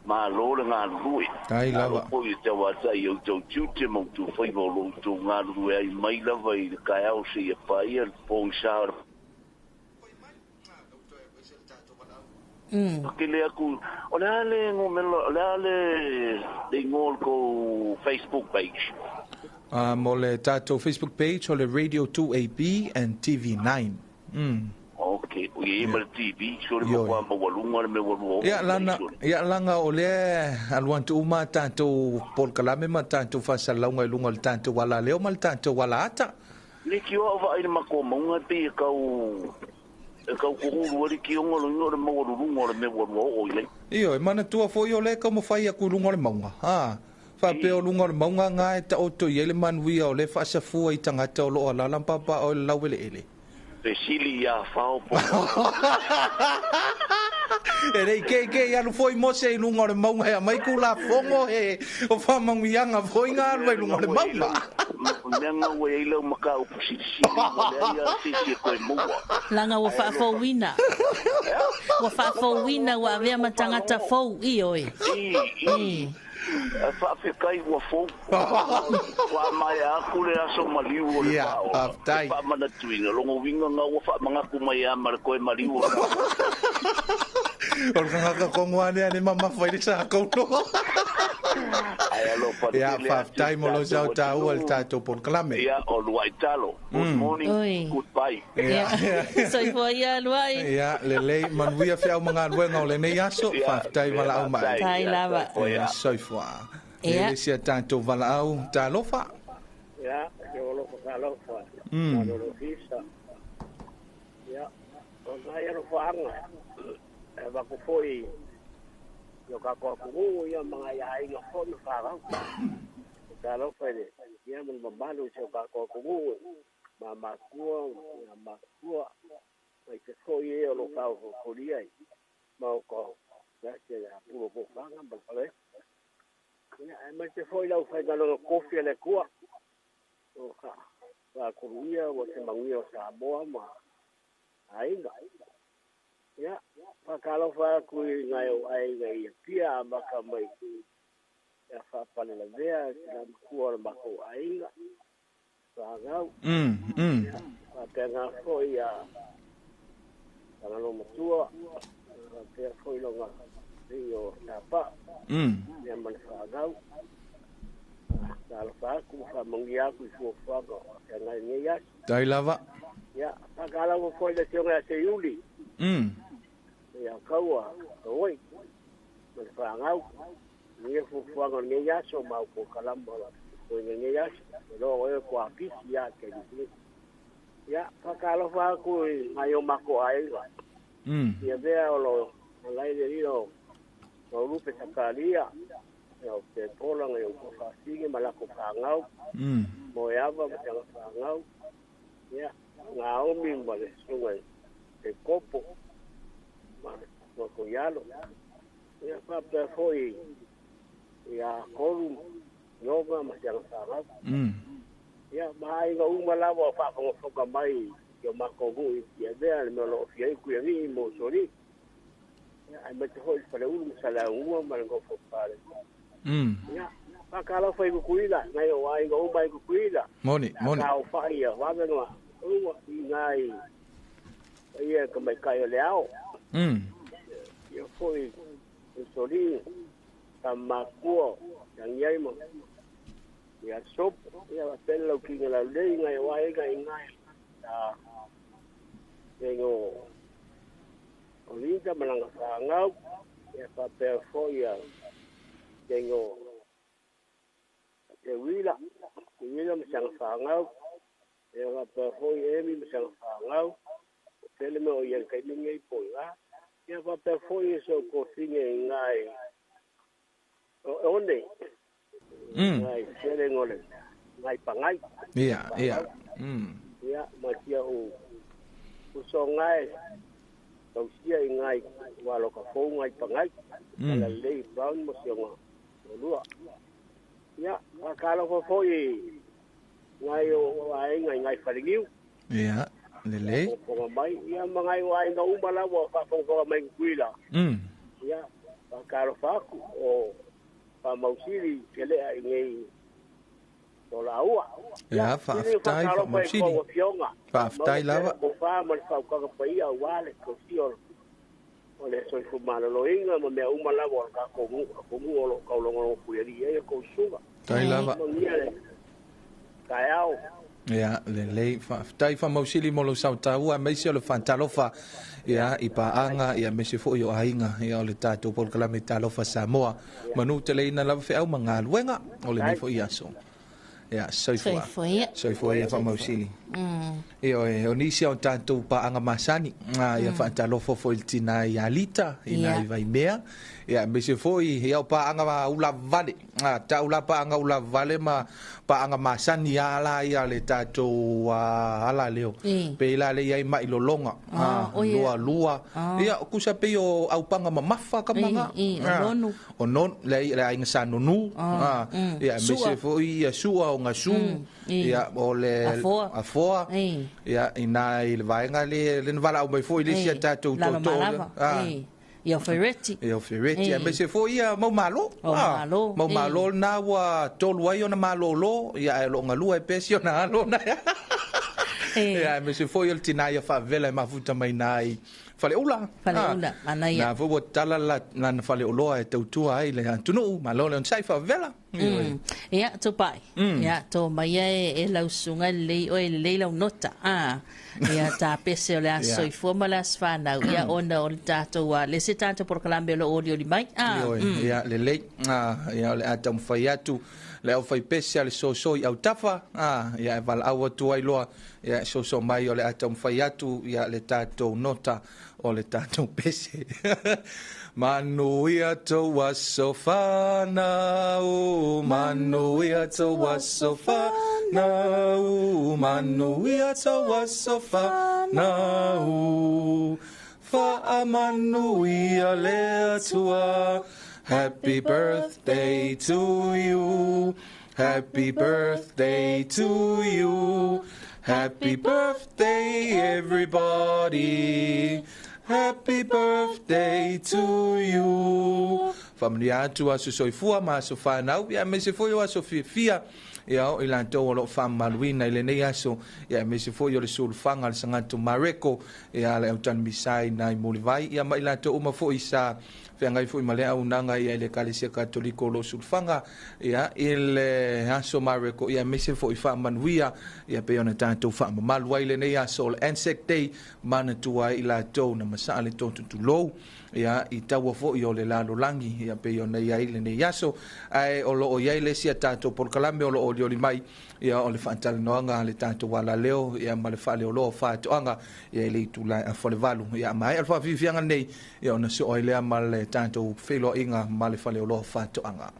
ma lo le nga lui. Tai lava. Po i te wa tai o to tute mo tu foi mo lo tu nga lu ai mai lava I kaeo se ia pai el pong sa Ke le aku o le ale ngo melo le ale de ngol ko Facebook page. Mo le tato Facebook page o le Radio 2AB and TV9. Okay, we able TV so le mo mo walunga le me walu. Ya langa o le alwan tu ma tato por kalame ma tato fa salonga lunga le tato wala leo mal tato wala ata. Le ki o va ile mako mo pe ka ko ru ri ki ngolo ngolo mo walu me walu o ile. Io mana tua foi o le como fai a ku lunga le monga. Fa pe o lunga le monga nga ta o to yele man wi o le fa sa fu i tanga to lo la papa o la wele ele. Sili ya fao po. Erei ke ya no foi mo se lunga le monga ya mai ku la fongo e o fa mangianga foi nga le lunga le monga. Nanga we ile maka o si ya si ko mo. Langa wo fa fo wina. Wo fa fo wina wa vea matanga ta fo i oi. Fa fe kai wa fo. Wa mai a kule aso maliu o le pa. Fa mana tuina longo winga nga wa fa manga ku mai a mar ko maliu. O nga ko ngwane ani mama foi sa ko no. Ya fa tai mo lo sa ta o el tato por clame. Ya o luai talo. Good morning. Goodbye. Ya. Soy foi ya luai. Ya le man wi fa mga wenga le ne yaso fa tai mala o mai. Tai lava. Ya soy foi. Ele se tanto valau ta lofa. Ya, yo lo fa lofa. Lo fisa. Ya. O vai ro fanga. Va ko foi yo ka ko ya mga ya yo ko no fa ka lo fa de ya mun babalu so ka ko mama ko ai se foi lo fa ko ria ma ko ya se ya puro ko fa nga ba le ya ma se foi lo fa lo ko fi le ko o ka va ko ria o se manguio sa boa ma ai ya pakalo fa ku ngai ai ngai pia maka mai ya fa pale la vea na ku or mako ai fa ga fa tenga foi ya kana lo mutua te foi lo nga io tapa ya man fa ga fa ku fa mangia ku fa ga tenga ni ya dai lava ya pakalo foi le tionga se yuli ya kaua oi me fangau ni fu fuango ni ya so ma ko kalamba ko ni ya lo e ko apisi ya ke ni ya pakalo fa ku mayo mako ai ya vea lo lai de rio lo lupe sakalia yo te pola ngai ko fa sige mala ko fangau mo ya va ka fangau ya ngao mi vale sungai te kopo no ko yalo ya pa foi ya koru yoga ma ya sala ya mai ga umala wa fa ko ka mai yo ma ko bu ya de al me lo fi ku ni mo sori ya ai me ho para un sala un ma ko fo pare ya pa kala foi ku kuila ngai o ai ga umai ku kuila moni ka o fa ya wa ga no o ngai ia ka mai kai leao yo foi sori tamakuo yang yai mo ya sop ya pelo ki la lei ngai wai ngai tengo ahorita me la ngau ya pa per foi tengo wila me sang ngau ya pa foi me sang ngau tele me o yang kai ngai pola ya pa pe foi so ko singe ngai onde ngai sele ngole ngai pangai ya ya ma tia o so ngai to sia ngai walo ka fo ngai pangai la lei brown mo sionga lua ya ka lo fo foi ngai o ai ngai faringiu ya lele ko mai ya mangai wai no umala wa fa ko mai kuila ya pa karo fa o pa mausiri kele ai ngai to la ua ya fa tai fa mausiri fa tai lava ko fa mal fa ko pa ia wale ko siol o le soifu maloloinga ma mea uma lava o ka komu o lo kaulongo kuiari e ko suga tai lava kai au ia le tai fa mausili mo lo sautaua mai se le fantalofa ia i paanga ia me se fo yo ainga ia o le tatou polkalame talofa Samoa manu te leina lava fe au manga luenga o le nei fo ia so ia soifua ia fa mausili o nisi o tatou paanga masani ia fantalofa fo il tina ia lita ina i vai mea ia me se fo ia o paanga ula vale ta ula paanga ula vale ma paanga masani ala ia le tatou ala leo pe la le ia mai lolonga lua ia kusa pe o au panga mamafa ka manga o non le inga sanunu ia me se fo ia sua o ngasu ia o le afoa ia ina il vaenga le vala o mai fo ile sia tatou toto Ia ferretti. Me se fo ia mau malo. Mau malo na wa tolu ai ona malo lo ia lo ngalua e pesio na lo na. Ia me se fo ia tina ia fa vela ma futa mai nai. Fale ula. Ana ia. Na fo tala la na fale oloa e tautua ai le tunu malo le sai fa vela. Ia to pai. Ia to mai e lausunga le o le lau nota. Ia ta pese o le aso i forma le asfana ia ona o le tatou le se tatou porkalambe lo audio li mai ia le ia le atam fai atu le au fai pese le so i au tafa ia val au tu ai loa ia so mai o le atam fai atu ia le tatou nota o le tatou pese Manu ia to wasofana manu ia to wasofana manu ia to wasofana fa amanu ia le atua happy birthday to you happy birthday to you happy birthday everybody Happy birthday to you. Family atu aso soifua ma aso whanau. Ia me se foi o aso fia. Ia o ilan tau o lo whamaluina i le nei aso. Ia me se foi o le sulfanga le sangatu mareko. Ia le autan misai na i mulivai. Ia ma ilan tau uma foi sa whengai foi malea unanga ia le kalesia katoliko lo sulfanga. Ia ile aso mareko. Ia me se foi whamanuia. Ia pe ona tātou whamamalu ai le nei aso le Anzac Day. Mana tua i la tau na masa le tontu tu lou. Ia i taua fo i o le lalo langi. Ia pe ona ia ile nei aso. Ai o lo o ia ile sia tātou polkalame o lo o lioli mai. Ia o le Faatalanoaga le tātou wala leo. Ia ma le whale o lo whaatoanga. Ia ile i tula a whale walu. Ia mai alfa vivianga nei. Ia ona se o ilea ma le tātou whelo inga ma le whale o lo whaatoanga.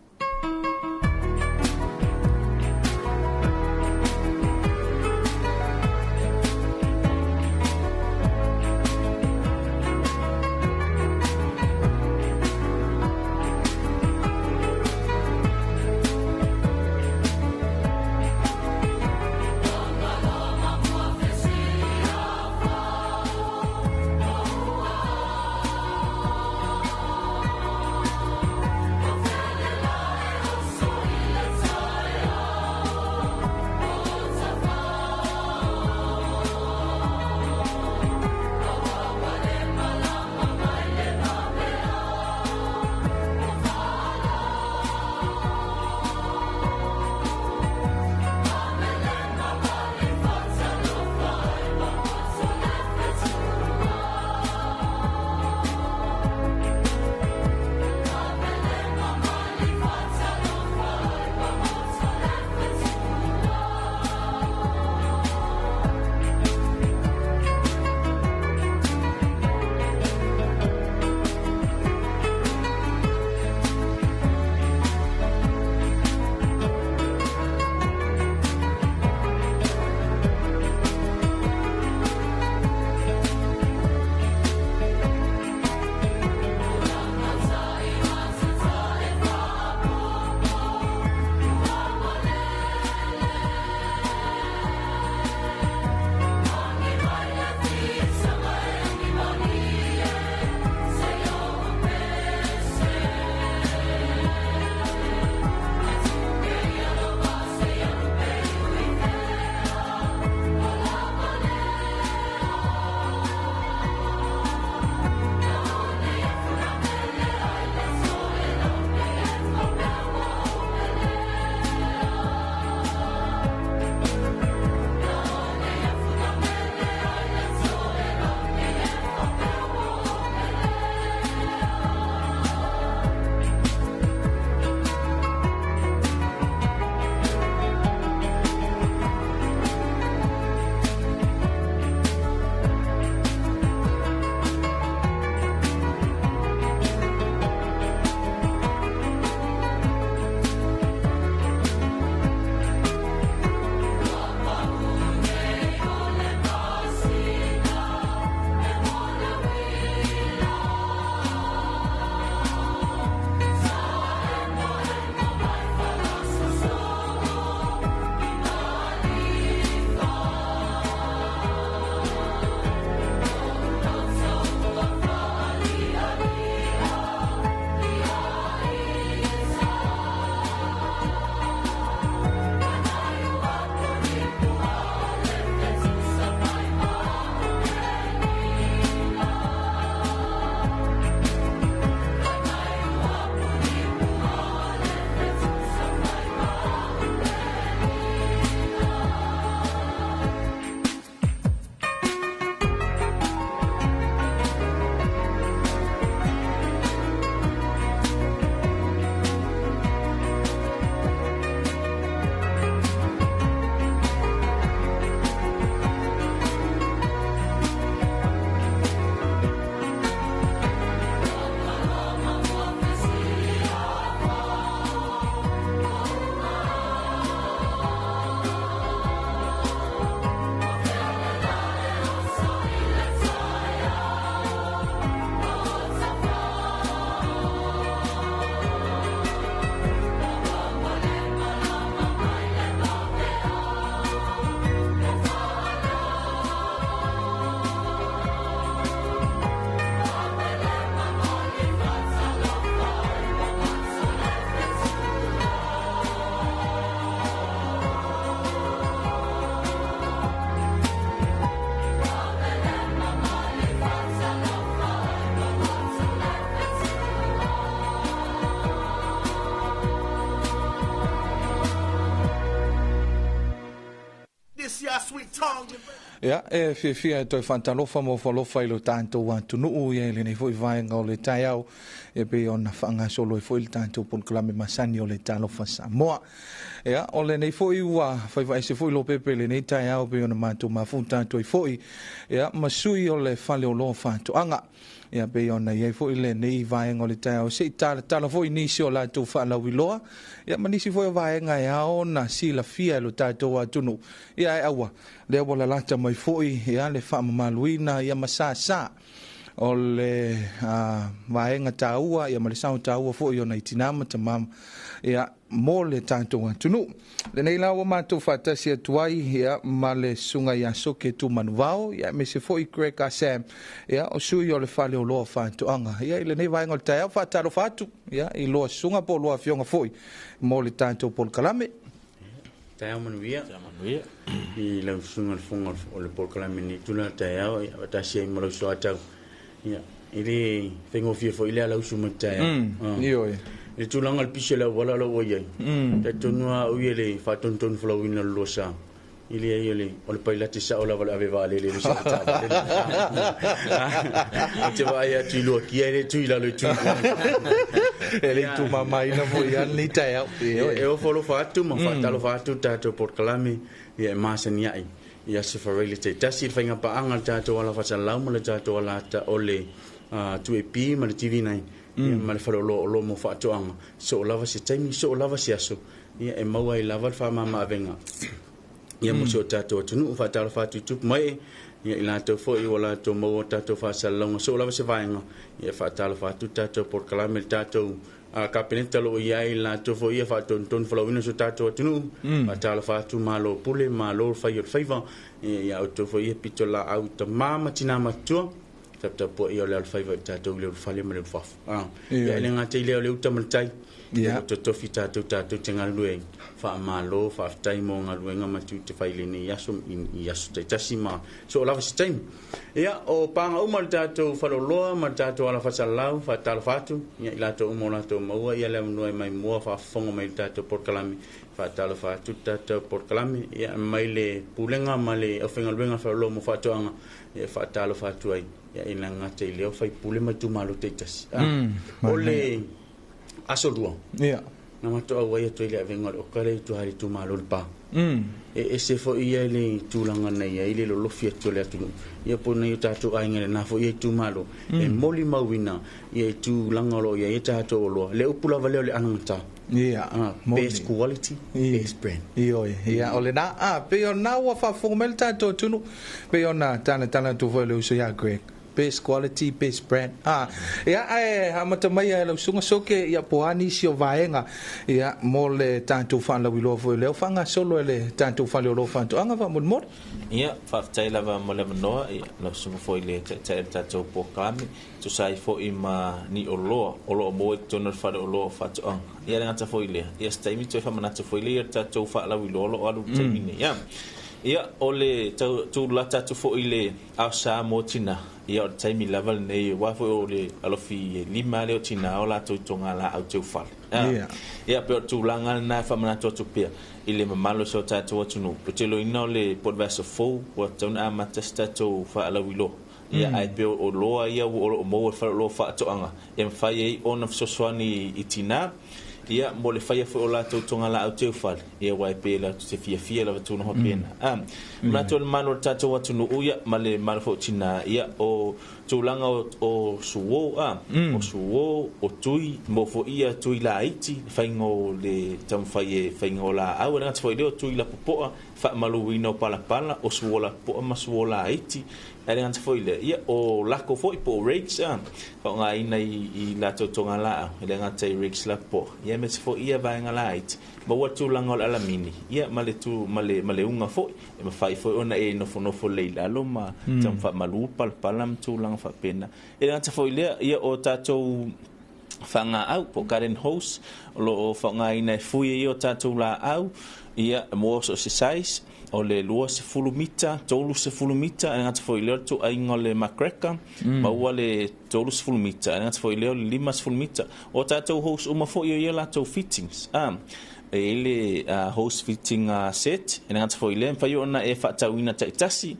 sweet tongue. Ya, fia toi fantalofa mo falofa ilo tanto wa tunu ye le nei foi vai ngole taiao e pe ona fanga solo e foi tanto pon klame masani ole talofa Samoa. Ya, ole nei foi wa vai se foi lo pepe le nei taiao pe ona mato mafunta toi foi. Ya, masui ole fale lo fanto anga. Ya pe ona ye foi le nei vai ngole taiao se tala foi ni si ola tu fa la wiloa. Ya manisi foi vai nga ya ona si la fia lo tato wa tunu. Ya awa le wala lata mai foi ya le fa maluina ya masasa o le vaenga taua ya malisau taua foi ona itinama tamam ya mole tanto tunu le nei lawa matou fatasi atuai ya male sunga ya soke tu manuvao ya me se foi kreka sam ya o sui o le fale o loa fanto anga ya le nei vaenga taia fatalo fatu ya i loa sunga po loa fionga foi mole tanto pol kalame Taya manuia. I lau sunga funga o le polkalame ni tuna taya o atasi ai malau soa tau. Ia, ili whengo fia fo ili alau suma taya. Iyo e. Ili tulanga al pise lau wala lau waiai. Ta tonua ui ele whatonton fulau ina losa. Ili ai ele o le pailate sa o la wala ave vale le soa tau. Te vai atu ilua kia ele tu ila le tu. Ele tu mamai na foi ani taya. E o folo fatu ma fatalo fatu tato polkalame ia masani ai. Ia se farele te tasi whainga paanga tato ala whasalau ma le tato ala ta ole tu e pi ma le TV nai. Ia ma le whalolo lo mo whaatoanga. So o lava se taimi, so o lava se aso. Ia e maua i lava wha mama avenga. Ia mo so tato atunu whaatalo fatu tupu mai ia i lato fo i wala to maua tato whasalau. So o lava se vaenga. Ia whaatalo fatu tato polkalame le tato ka peneta lo ia i la tofo ia fa ton flawina so tato atunu atala fa tu malo pule malo fa yo faiva ia tofo ia pitola au ta mama tina matua tapta po ia le faiva tato le fale me le faf ia le ngate le utamantai ia to tofita tato tenga lue fa malo fa tai mo ngalu nga matu te faile ni yaso in yaso te tasima so la fa time ia o panga o mal tato fa lo ma tato ala fa salau fa tal fatu ia la to mo la to mo ia le no mai mo fa fongo mai tato por kalami fa tal fatu tato por kalami ia mai le pulenga male o fenga luenga fa lo mo fa to anga ia fa tal fatu ai ia ina ngate le fa pule mai tu malo te tas ole asolua ia na mato au ia toile avenga o kare tu hari tu malo pa e se fo ia le tu langa nei ia le lo fia tole atu ia po nei tatu ai ngere na fo ia tu malo e moli mawina ia tu langa lo ia tatu lo le upula vale le ananta ia best quality best brand ia ole na pe ona wa fa formel tatu tunu pe ona tana tu vo le uso ya greg best quality, best brand. Ya, hamata mai lo sunga soke ya poani si o vaenga. Ya, mole tanto fan la wilo fo le fanga solo le tanto fan le lo fan to anga va mod. Ya, fa taila va mole no lo sunga fo le tanto po kami to sai fo ima ni olo mo to no fa olo fa to anga. Ya ngata fo ile. Ya stai mi to fa manata fo ile tanto fa la wilo lo alu tini ya. Ia ole tu lata tu fo ile a sa motina ia o taimi level nei wa fo ole alofi lima le tina ola tu tonga la au tu fal ia pe tu langa na fa mana tu pe ile mamalo so ta tu tunu pe lo ino le podvaso fo wa tona matesta tu fa ala wilo ia ai pe o loa ia o mo fa lo fa to anga em fa ye on of so swani itina ia mo le faia fo la to tonga la au te fal ia wai pe la te fia la tu no pena na to mano tato watu no ia male mal fo tina ia o tulanga o suo o suo o tui mo fo ia tui la iti faingo le tam faingo la au na fo ile tui la popo fa maluino pala o suo la po ma suo la iti ele ant foi le ia o lako foi po rakes fa nga ina I la to tonga la ele nga te rakes la po ia me fo ia va nga light ma watu langa ala mini ia male tu male unga foi e ma fai foi ona e no fo le la lo ma tam fa malu palam tu langa fa pena ele ant foi le ia o tato fanga au po garden house lo fa nga ina fui ia tato la au ia mo so size o le 20 mita, 30 mita, e ngata foi leo tu ai ngole makreka, ma ua le 30 mita, e ngata foi leo le 5 mita. O tātou hous uma foi o ia lātou fittings. E le hose fitting set, e ngata foi leo, whai ona e whaatauina taitasi,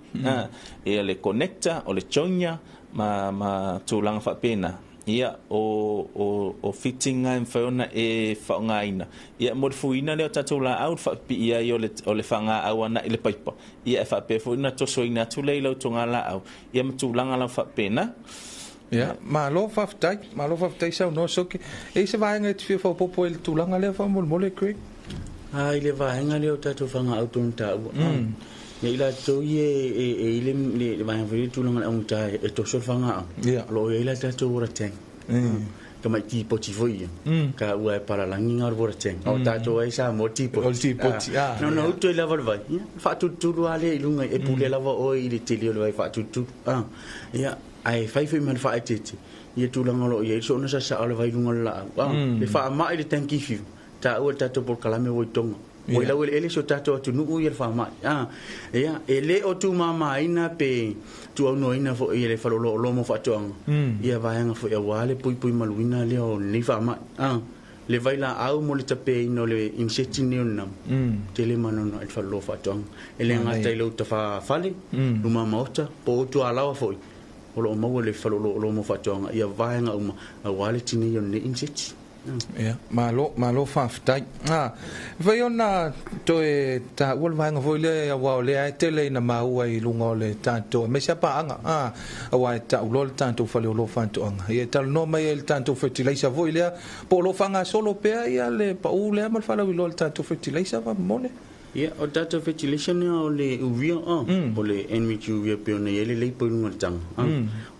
e le connector, o le chonya, ma tūlanga whapena. Ia o fitting ai mwhaona e whaongaina. Ia morifuina leo tātou la au whapi ia i o le whanga au ana i le paipa. Ia e whape fuina tosoina atu leilau tonga la au. Ia matulanga lau whapena. Ia, ma lo whaftai sau no soke. E se vaenga e te whia whapopo e le tūlanga leo whamole Craig? Ai le vaenga leo tātou whanga au tonu tā ua. Ia ila tau i e le vaenga whiri tūlanga le aunta e tosol whanga au. Lo ia ila tātou ora teng. Ka mai ti poti foi. Ka ua e paralangi ngā ora teng. O tātou ai sa mo ti poti. No, uto i lava vai. Whaatuturu ale i lunga e pule lava o i le tili o le vai whaatuturu. Ia, ai whaiwhi man whaatete. Ia tūlanga lo ia i so na sa ole vai lunga la au. Le wha mai le tanki fiu. Ta ua tātou por kalame o i tonga. O ila wele ele so tātou atu nuu i le wha mai. Ia, e le o tū mama ina pe tu au no ina fo i le whalolo o lomo whaatoanga. Ia vaianga fo ia wale pui maluina le o nei wha mai. Le vaila au mo le tape ino le inseti neo nam. Te le manono e whalolo whaatoanga. E le ngata i lau ta wha whale, luma maota, po o tu alawa fo i. O lo maua le whalolo o lomo whaatoanga. Ia vaianga uma a wale tine i o ne inseti. Ia, malo whaftai. Vai ona toe ta ua le vaenga foi le a wao le ai tele ina maua i lunga o le tātou. Me sia paanga. A wai ta ulo le tātou whale o lo whantoanga. Ia talo no mai le tātou fertilizer foi lea. Po lo whanga solo pea ia le pa u lea mal whala ulo le tātou fertilizer va mone. Ia, o tātou fertilizer o le uvia, o le NMQ uvia peo nei ele lei po lunga le tanga.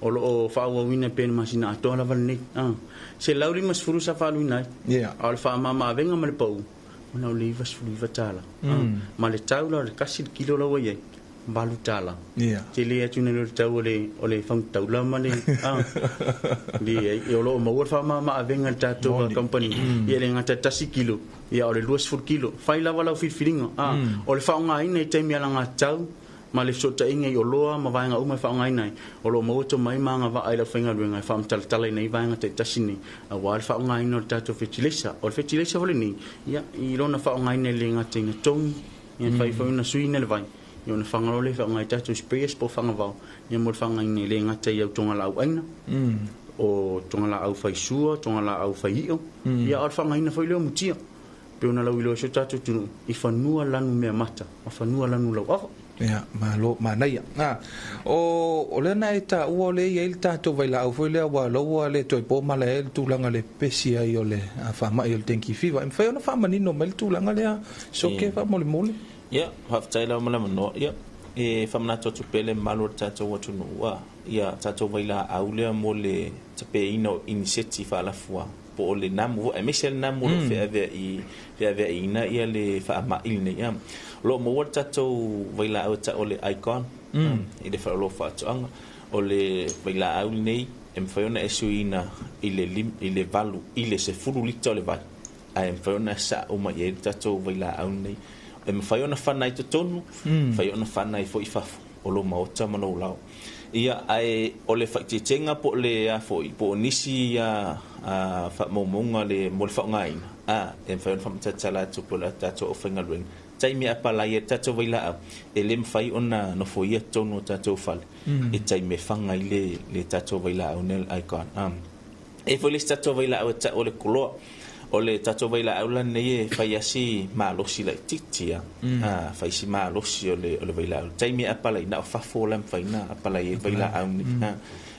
O lo o whaua wina pēna masina atoa lava nei. Se lauri mas furu sa whalu nai. O le wha mama avenga ma le pau. O nau le ivas furu iwa tala. Ma le tau la o le kasi le kilo la wai balu tala. Te le atu nei le tau o le whang tau la ma le. E o lo o maua wha mama avenga le tātou a company. Ia le ngata tasi kilo. Ia o le 2 kilo. Whai lava lau whiwhiringa. O le whaonga ina i teimi ala ngā tau. Ma le sota inga i o loa ma vaenga uma whaonga ina. O lo mauto mai maanga wa aila whainga ruenga. Wha mtalatala ina i vaenga te tasini. A wale whaonga ina o le tātou fertilizer. O le fertilizer wale ni. Ia, i rona whaonga ina le ngata inga tongi. Ia whaifau ina sui ina le vai. Ia ona whangarole whaonga i tātou sprayers po whangavau. Ia mo le whaonga ina le ngata i au tonga lau aina. O tonga la au whaisua, tonga la au whaio. Ia o le whaonga ina whaileo mutia. Pe ona lau ilo so tātou tunu. I whanua lanu mea mata. A whanua lanu lau awa. Ia, ma naia. O le na e ta ua le i ele tātou vai la au foi le awa laua le toi po mala e le tūlanga le pesi ai o le whamai o le tenki fiwa. E mwhai ona whamanino mai le tūlanga le a soke wha mole mole. Ia, haftai lau mala manoa. Ia, e whamanato tupele malo tātou watu nua. Ia, tātou vai la au lea mo le tape ino iniseti whalafua. Po o le namu, e mese le namu lo whea ina ia le whaama ilne. Ia, lo mo wata tātou waila au ta o le icon. I le whaolo whaatoanga. O le waila au nei, e mwhaiona e suina i le valu, i le se furu lita o le vai. A e mwhaiona sa uma i e tātou waila au nei. E mwhaiona whanai to tonu, mwhaiona whanai fo i fafu. O lo maota mano lau. Ia ai o le whaititenga po le a foi, po nisi ia whamomonga le mo le whaongaina. E mwhaiona whamatatala tupo la tātou o whaingaruenga. Taimi apalai e tātou waila au. E le mwhai ona no foia tonu o tātou whale. E taimi whangai le tātou waila au nel icon. E foi le tātou waila au e ta o le koloa. O le tātou waila au la nei e whai asi maalosi la titi. Whai si maalosi o le waila au. Taimi apalai na o whafo la mwhai na apalai e waila au ni.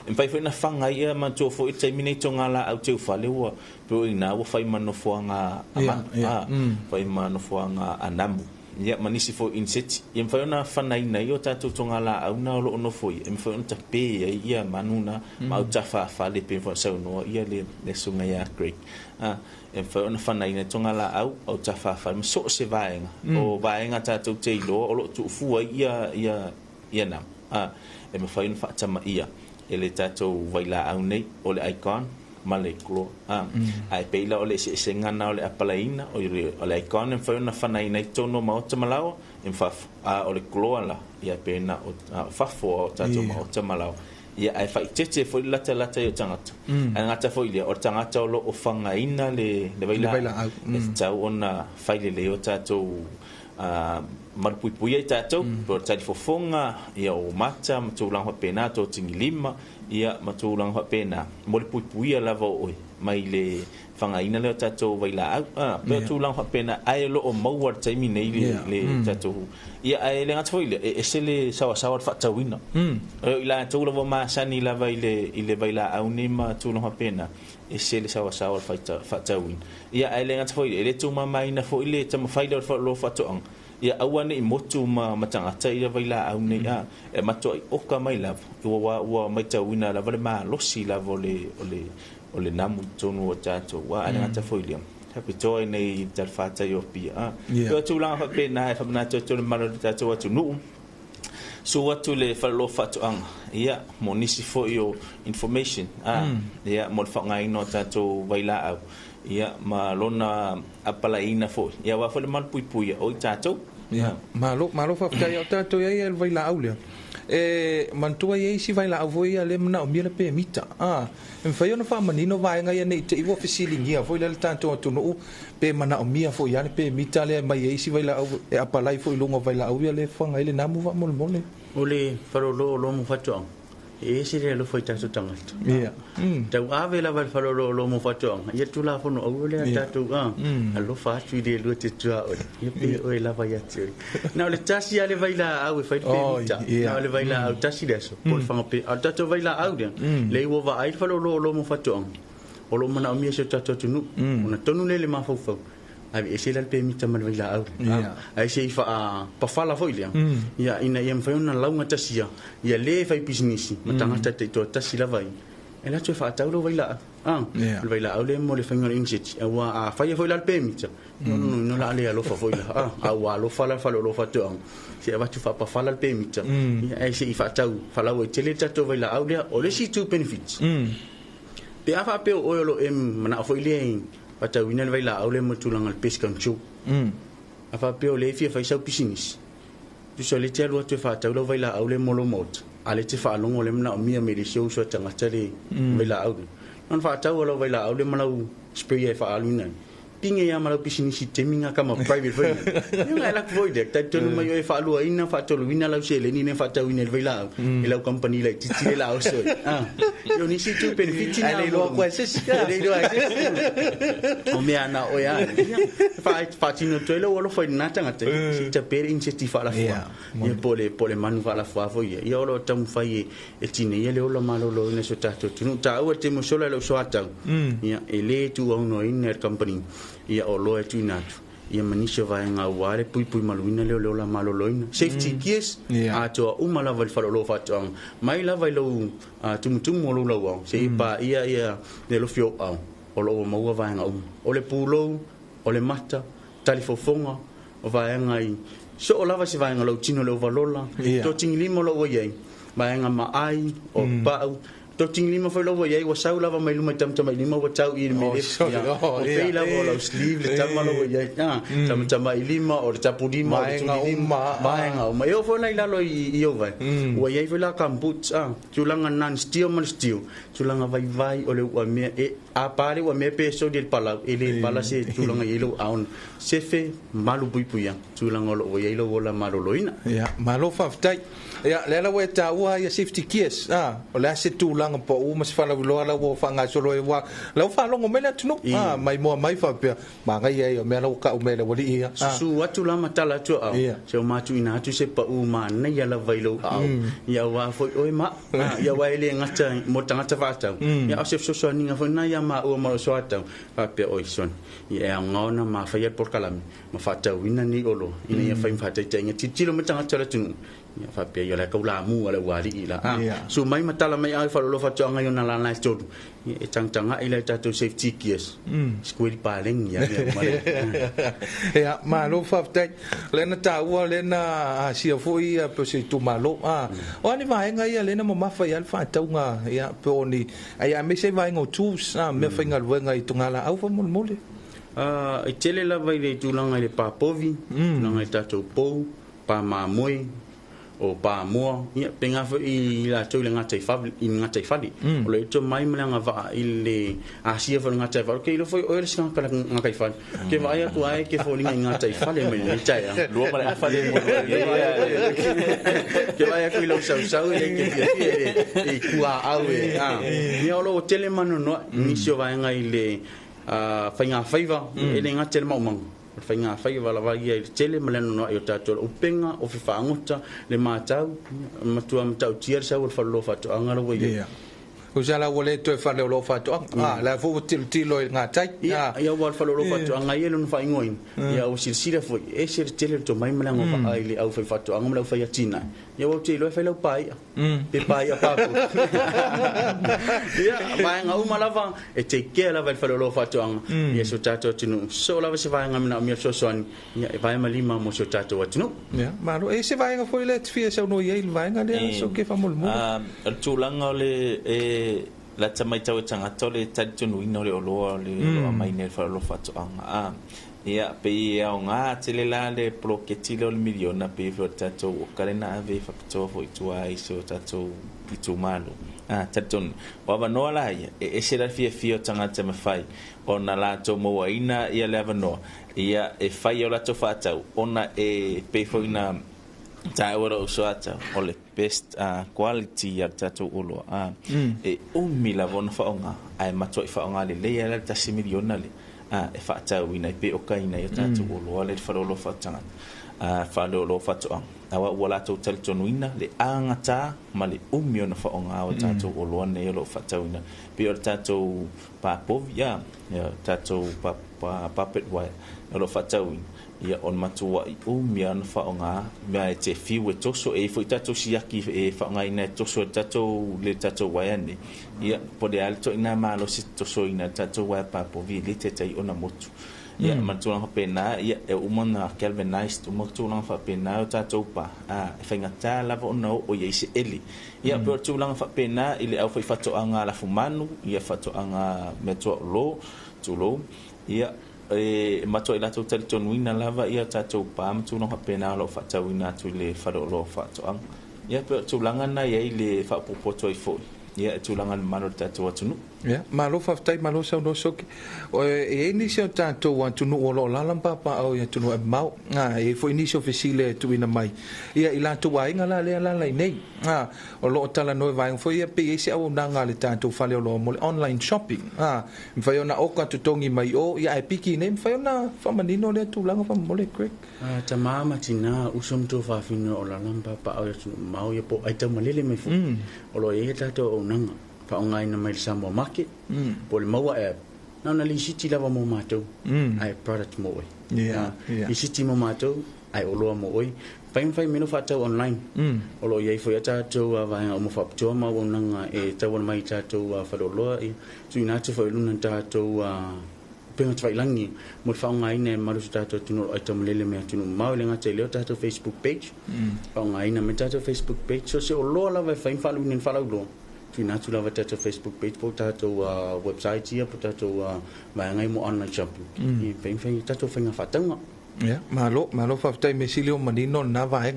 E mwhai foi na whangai e man tō fo i taimi nei tō ngā la au teu whale ua. Pero i nā ua whai manofua ngā amanu. Whai manofua ngā anamu. Ia manisi fo inseti. Ia mwhai ona whanai nei o tātou tō ngā la au na o lo ono foi. E mwhai ona tape ia manuna ma au tawha whale pe mwhai sau noa. Ia le sunga ia Greg. E mwhai ona whanai nei tō ngā la au tawha whale. Ma so se vaenga. O vaenga tātou te iloa. O lo tu ufua ia nam. E mwhai ona whaatama ia. E le tātou waila au nei o le icon. maleklo ai peila ole se ngana ole apalaina ole ikone foi na fana ina tono ma ota malao in faf ole kloala ia pena o fafo tato ma ota malao ia ai fai tete foi lata yo tangata ngata foi le o tangata lo o fanga ina le baila tau ona fai le o tato marpui tato por tadi fofonga ia o mata matulang ho pena to tingilima ia matulang ho pena molpui lava oi mai le fanga ina le tato baila pe tulang ho pena ai lo o mawar taimi nei le tato ia ai le ngata foi le esele sawa fa tawina ila to lo ma sani lava ile baila au ni ma tulang ho pena esele sawa fa tawina ia ai le ngata foi le tu mama ina foi le tama faida lo fa to ia awane I motu matangata ia vaila au nei e mato oka mai lava ua mai tauina lava le malosi lava ole namu tonu o tato wa ana ngata foilia happy joy nei talfata yo pia yo tulanga pe na fa na to le malo tato watu nu so watu le falo fatu ang ia monisi fo yo information ia mo fa ngai no tato vaila au ia ma lona apalaina fo ia wa fo le mal pui o tato ia malo fa kai o tato ia el vai la aulia mantua ia si vai la au ia le na o mira pe mita en fa no fa manino vai ngai nei te iwo fisilingi ia fo le tato tu no pe mana o mia fo ia pe mita le mai ia si vai la au e apalai fo longo vai la au ia le fa ngai le namu va mol mole ole faro lo mo fatu e se le lo foi tato tangata ia tau ave la val falo lo mo fatu ia tu la fo no o le tato allo fa tu de lo te tua o ia pe o la vai ati na le tasi ale vai la au fai pe na le vai la au tasi deso por fa pe al tato vai la au le wo va ai falo lo mo fatu o lo mana o mi se tato tu nu una tonu le ma fo ai ese la pe mi tamal vai la au ai se fa pa fala foi le ia ina ia fa una launga tasia ia le fai business matanga tate to tasi la vai e la tu fa ta lo vai la vai la au le mo le fanga inset a fa ia foi la pe mi no la le lo fa foi la wa lo fa lo fa to se va tu fa pa fala pe mi ia ai se fa ta fa la voi tele tato vai la au le o le si tu benefits pe afa pe o lo mana foi le pata wina vai la au le motulanga le pesca nchu afa pe o le fia fa sa business tu so le telo tu fa ta lo vai la au le molo mot ale te fa longo le mna o mia me le show so tanga tele vai la au non fa ta lo vai la au le malau spray fa aluna pinga ya malau business teminga kama private foi nga la voi de ta tonu mai e fa lu ina fa tolu wina la se le ni ne fa ta wina vai la e la company la titi la au so yo ni si tu benefit ni ale lo kwa se le lo o me ana o ya fa tino to lo lo foi na tanga te si ta per initiative fa la fa ye pole manu fa la fa foi yo lo tam fa ye e tine ye le lo malo lo ne so ta to tu ta o te mo so lo so ata ya ele tu o no in company ia o loe tu natu ia manisha vai nga wale pui maluina leo la maloloina safety gears a to umala val falo lo fatong mai la vai lo tum lo lo se pa ia de lo fio o lo mo vai nga o le pulo o le mata talifofonga o vai nga so o lava se vai nga lo tino lo valola to tingilimo lo ye vai nga mai o pau to tingli mo folo ye wa sau lava mai luma tam lima wa tau I me le o pe la wo lo sleeve le tam lo ye tam lima o tapudima o tulima baenga o mai o fo na lo I o vai wa ye vela kambut tulanga nan steel man steel tulanga vai o le wa me e a pare wa me peso del pala ele pala se tulanga yelo aun se fe malu puipuia tulanga lo ye lo la malo loina ya malo faftai ya le la weta wa ya safety gears o la se tulanga po u mas fala lo la wo fanga solo e wa la fa longo mena tunu mai mo mai fa pe ma ga ye me la ka u me la wali ia su watu la matala tu se o matu ina tu se pa u ma na ya la vailo ya wa fo o ma ya wa ele ngata mo tanga fa ta ya o se so ni nga fo na ya ma o ma so ata pa pe o son ya ngona ma fa ya por kalam ma fa ta wina ni olo ina ya fa fa ta tenga titilo mo tanga tala tu fa pe yo la ko la mu ala wali la so mai matala mai ai fa lo fa tonga yo na la na sto e tanga ile tato safety gears squid paling ya ya ma lo fa tai le na ta wa le na si foi a pe se tu malo o ni vai nga ia le na ma fa ya fa tonga ya pe oni ai me se vai ngo tu sa me fa nga wenga i tunga la au fa mol mole e tele la vai le tu langa le pa povi langa tato po pa ma moi o pa mo ia penga fo I la tu le ngata fa in ngata fa di o le to mai mlanga va ile asia fo ngata fa ke lo fo o le sanga kala ngata fa ke va ia tu ai ke fo ni ngata fa le me cha ya lo para fa le mo ke va ia ku lo sa le ke e ku a we ni o lo tele mano no ni sio va nga ile fa nga faiva ele ngata le mau fainga fai wala vai ia tele maleno no yo tato upenga o fi faangota le matau matua matau tier sa ul fallo fato angalo we o jala wole to fa le lo fato la fo tilo ngatai ya wal fallo lo fato angai no fa ingoin ya o silsila fo e ser tele to mai malango fa ai le au fa fato angam fa ya tina ya o tilo fa lo pai pe pai pa ya vai nga uma lava e te ke lava fallo lo fato ang ya so tato tinu so lava se vai ngam na mi so son ya vai malima mo so tato watinu ya ma e se vai nga fo le tfia se no ye vai nga le so ke fa mol mo tulanga le la tamai tau tanga tole tatu ino le oloa le mai ne fa lo fatu anga ia pe ia nga tele la le proketilo le miliona pe fo tatu o kalena ave fa to fo tua iso tatu itu malu tatun wa no la e se la fia tanga tama fai ona la to mo ina ia le no ia e fai o la to fatau ona e pe fo ina tawa o soata o le best quality ya tatu ulo e umila von faonga ai mato fa onga le le ya ta similiona le e fa ta wina pe o kaina ya tatu ulo le fa lo fa tanga fa lo fa to awa wala to tel tonuina le angata mali umiona fa onga o tatu ulo ne lo fa ta wina pe o tatu pa povia ya tatu pa pet wa lo fa ta wina ia on matua I umian fa onga me te fiu to so e foi tato siaki e fa onga ina to so tato le tato waiane ia pode alto ina malo si to so ina tato wa pa po vi le te tai ona motu ia matua ha pena ia e umana kelvin nice to matua fa pena tato pa fa ngata lava ona o ia se eli ia po tu lang fa pena ile au foi fato anga la fumanu ia fato anga meto lo tu lo ia e mato ila to tel tonuina lava ia tatou pam tu no hapena lo fa tawina tu le fa lo fa to ang ia pe tu langana ia ile fa popoto I foi ia tu langan mano tatou atunu ya malo fa tai malo sa no sok o e inicio tatou atunu o lo lampa pa o ia tu no mau e foi inicio ofisile tu ina mai ia ila tu wa inga la le la nei o lo tala no vai foi ia pe ese au nanga le tatou fa le lo mo online shopping foi ona o ka tu tongi mai o ia e piki nem foi ona fa manino le tu langa fa mo le crack ta mama tina usum to fa fino o la lampa pa o tu mau ia po ai ta malele me fu o lo ia tatou o nanga fa onga ina mai samo market po le maua e na li siti lava mo matou ai product mo i siti mo matou ai o lo mo oi fai meno fa tau online o lo ia foi ata to va mo fa to ma ona e tau mai tatou fa do lo i tu na te foi luna tatou penga trai langi mo fa onga ina maru tatou tino ai tam lele me tino mau le ngata le tatou Facebook page fa onga ina me tatou Facebook page so se o lo lava fai fa lu nin fa lo Fina tu lava tato Facebook page po tato website ia po tato mai ngai mo online shopping I fai tato fai fatanga ya malo fa tai mesilio manino na vai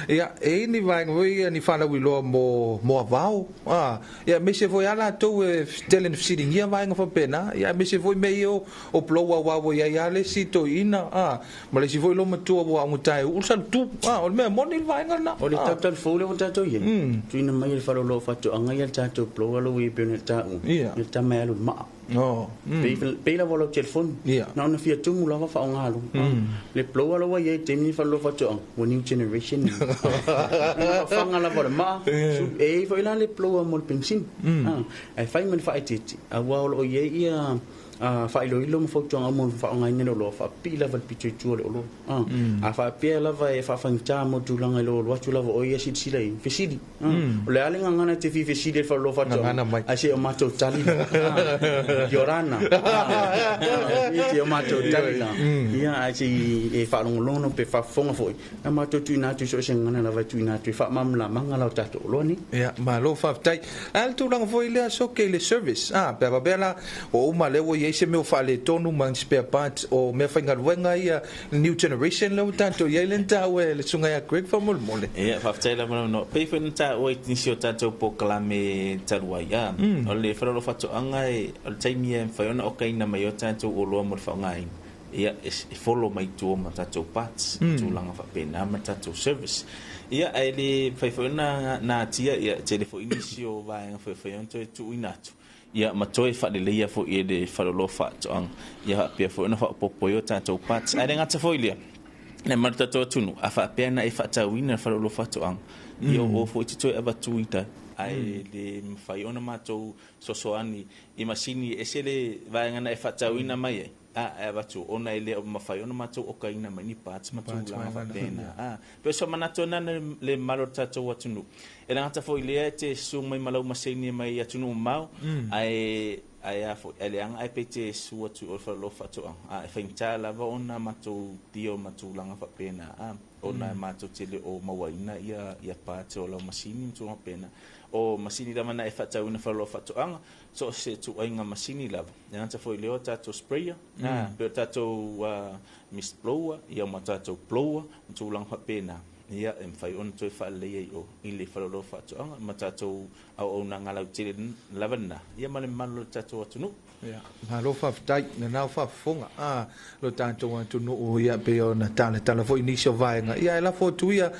ya e ni vai ngoi ni fala wi lo mo avao ya me se voi ala to telen sitting ia vai ngo pena ya me se voi me o plo wa ya le sito ina ma le se voi lo matu wa mutai u sa tu o me mo ni vai ngana o le tato fole o tato ye tu ina mai le falo lo fatu anga ya tato plo lo wi pena ta u ta me lo ma pe la volo telefon na ona fia tu mula fa onga lu le ploa lo wa ye temi fa lo fa to o new generation fa nga la volo ma su e fa ila le ploa mo pensin ai fa men fa ititi a wa lo ye ia fa ilo ilo mo fo tonga mo fa ngai ne lo fa pila va pitu tu lo a fa pia la va e fa fanta mo tu langa lo tu la o ye si silai fe sidi o le alinga ngana te fi fe sidi fa lo fa to a se o mato tali yorana ye o mato tali ia a se e fa lo no pe fa fonga foi a mato tu na tu so se ngana la va tu na tu fa mamla mangala o tato lo ni ia ma lo fa tai al tu langa foi le so ke le service pe ba bela o uma le wo ye se me fa le tonu man spare parts o me fa ngalwenga ia new generation lo tanto ye lenta we le sunga ya Greg fa mole ia fa tela no pe fa nta o itinio tanto po klame tarua ia o le fa lo fa to anga e o taimi e fa ona o kaina mai o tanto o lo mo fa ngai ia e follow mai tu ma tanto parts tu langa fa pena ma tanto service ia ele fa ona na tia ia telefo inisio va nga fa onto tu inato ia matoi fa le ia fo ia de fa lo fa ang ia pe fo na fa popo yo tanto parts ai nga tsa fo ile na marta to tunu afa pe na e fa ta wina fa lo fa ang ia o fo ti to eba tu ita ai le fa ona mato so ani i masini esele va nga na e fa ta wina mai eba tu ona ile ma fa ona mato o kaina mani parts mato la fa pena pe so manato na le malota to watunu ela ngata fo ile te su mai malau masini mai atunu mau ai afo ele ang ai pete su watu o fa lo fa to a fa intala va ona mato dio mato langa fa pena ona mato tele o mawaina ia pa to lo masini tu pena o masini da mana e fa ta una fa lo fa to so se tu ainga masini lava ngata fo ile o tato sprayer pe tato mist blower ia matato blower tu langa fa pena ia em fai on to fa le o ile fa lo fa to matato au na ngala tele lavana ia male malo tato atunu ia ma lo fa tai na fa fonga lo tanto atunu o ia pe ona tala fo inisio vaenga ia la fo tu ia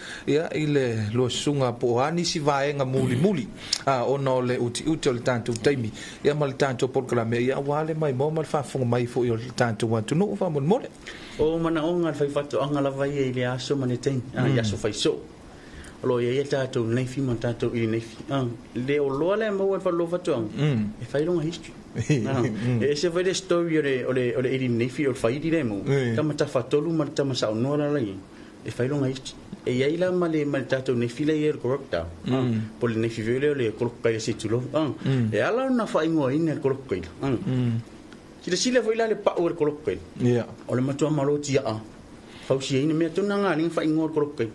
ile lo sunga po ani si vaenga muli ono le uti lo tanto taimi ia mal tanto por clame ia wale mai mo mal fa fonga mai fo il tanto atunu fa mon mole o mana onga fai fatto anga la vai ile aso maneten ia so fai so lo ia tato nei fi montato i nei le o lo le mo fa lo fatto e fai longa history e se vai le story ole i nei fi o fai di demo kama ta fatolu ma ta masa no la lai e fai longa history e ia ila male tato nei fi le ir correcta pol nei fi vele le colocare si tu lo e ala na fai ngo in colocare Kira sila foi la le pa o kolokkai. Ia. O le matua malo tia a. Fausi ina me tuna nga ning fa ingor kolokkai.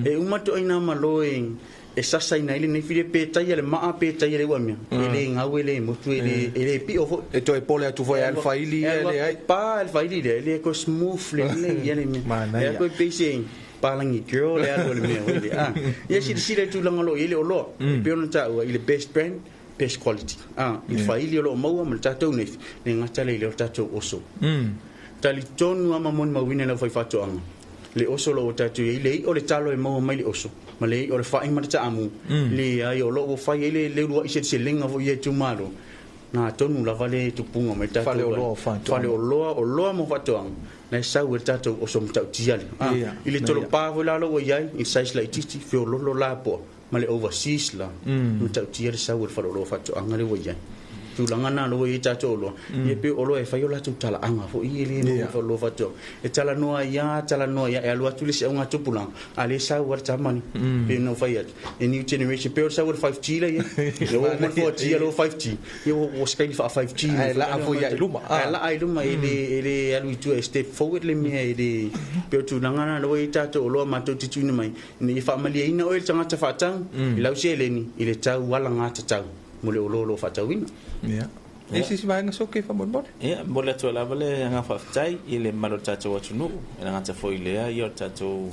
E uma to ina malo e sasa ina ile ne file pe tai le ma pe tai le wa me. Ile nga wele mo tu ile pi o e to e pole tu foi alfa ili ele ai. Pa alfa ili le ko smooth le ile me. E ko pe se palangi girl le alo le me wele. Ia sila tu langalo ile o lo. Pe ona ta ile best friend best quality il faili lo mau mal tatou ne ngata le tatou oso tali tonu ama mon mawina na fai fatu anga le oso lo tatou ile o le talo e mau mai le oso ma le o le fai ma ta amu le ai o lo fai ile le lua ise se lenga vo ye tu malo na tonu la vale tu punga me tatou fale o lo mo fatu anga na sa o tatou oso mta tiali ile tolo pa vola lo yai in size like titi fe lo la po male overseas la mta tiali sa o falo lo fatu anga le woya tu langana lo i tato lo e pe o lo e fa yo la tu tala anga fo i le no fo lo fatu e tala no ya e lo atu le se nga tupulang ale sa o tamani pe no fa ya e new generation pe sa o 5G la ye lo mo 4G lo 5G yo o skai fa 5G la fo ya luma ele alu tu step forward le mi ele pe tu langana lo i tato lo ma to titu ni mai ni fa mali ina o il tanga ta fatang la o se le ni ile ta wala nga ta mole o lo fatawina ia isi si vaenga so ke fa bon ia mole to la vale nga fa tai ile malo tato watunu nga ta foi le ia tato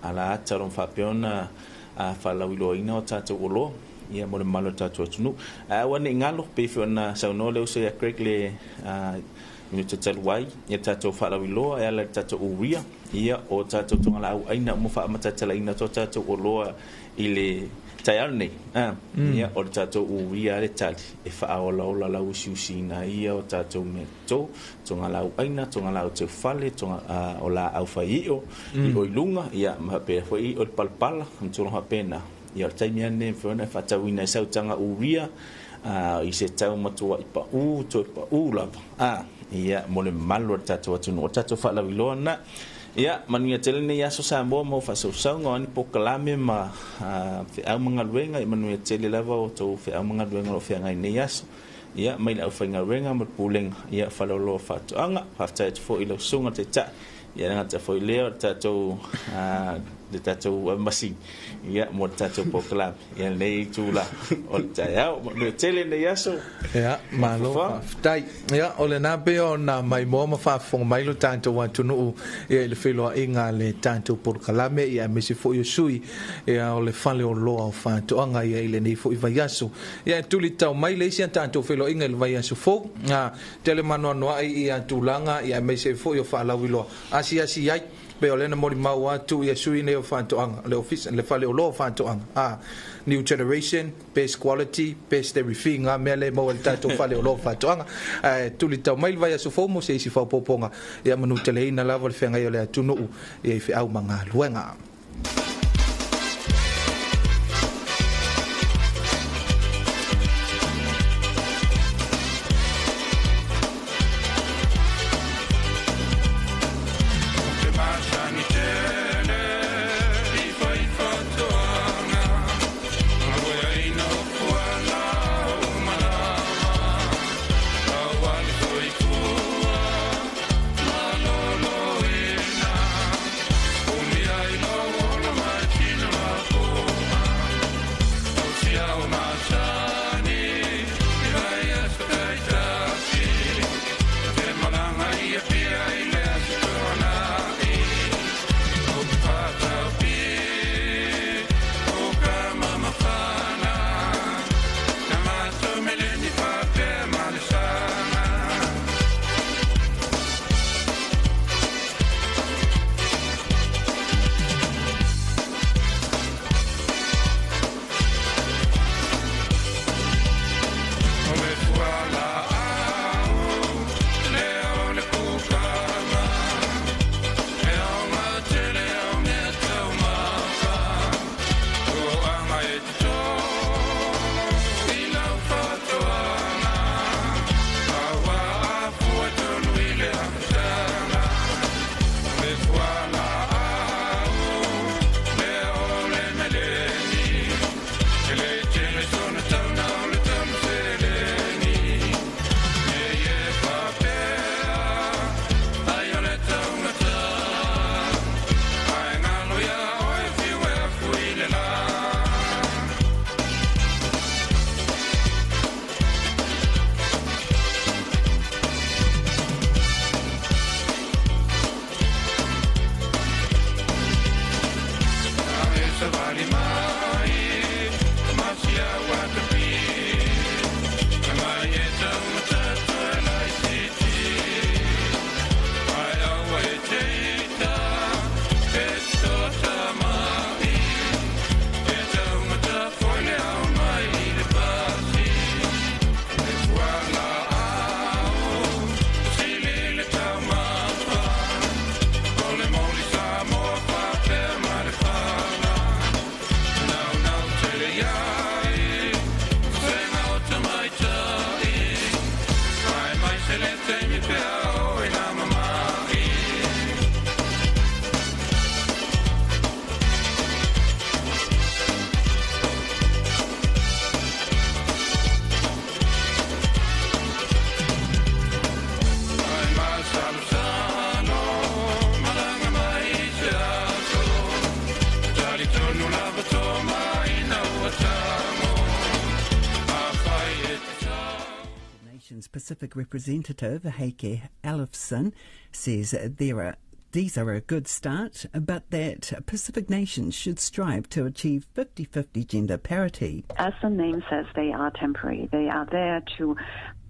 ala taron fa piona fa la wilo ina o tato lo ia mole malo tato watunu wane ngalo pe fiona sa no le se Greg le ni tato wai ia tato fa la wilo ia la tato uria ia o tato tonga la aina mo fa mata tala ina to tato lo ile tayarne ia o tato u ia le tali e fa o la usiusina ia o tato meto tonga la aina tonga la te fale tonga o la au faio i o ilunga ia ma pe foi o palpala tonga ha pena ia o taimia ne fona fa tawina sa tanga u ia i se tau matua i pa u to pa u la ia mo le malo tatou atunu o tatou whaalawiloa na ia manuia tele nei aso Samoa mo whasausauga ani pokalame ma whiau mga luenga i manuia tele lava o tau whiau mga luenga o whiangai nei aso ia mai le au whainga renga mo pulenga ia whalauloa whatuanga whaftai te fo i lau sunga te ta ia ngata fo i leo tatou le tatou masi ia mo tatou pokalame ia nei tula o tai au manuia tele nei aso ia malo whaftai ia o le nape o na mai moa ma whafonga mai lo tātou atunu ia le whiloa inga le tātou pokalame ia mesi fo i sui ia o le whale o loa o whatuanga ia ile nei fo i vai aso ia tuli tau mai le isi tātou whiloa inga le vai aso fo tele manoa noa ia tūlanga ia mesi fo i o whaalawiloa asi ai pe o lena mori mau atu ia sui nei o whantoanga le office le whale o loa whantoanga new generation best quality best everything mea le mau le tātou whale o loa whantoanga tuli tau mai vai aso fomo se isi whaupoponga ia manu tele ina lava le whengai o le atunu ia i whiau mga luenga Pacific Representative Heike Alfson says these are a good start, but that Pacific nations should strive to achieve 50-50 gender parity. As the name says, they are temporary. They are there to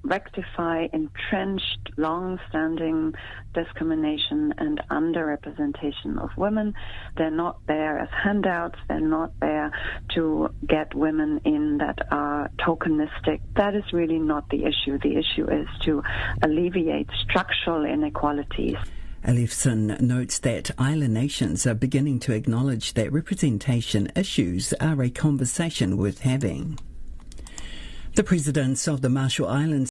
rectify entrenched, long-standing discrimination and underrepresentation of women. They're not there as handouts. They're not there to get women in that are tokenistic. That is really not the issue. The issue is to alleviate structural inequalities. Alifson notes that island nations are beginning to acknowledge that representation issues are a conversation worth having. The presidents of the Marshall Islands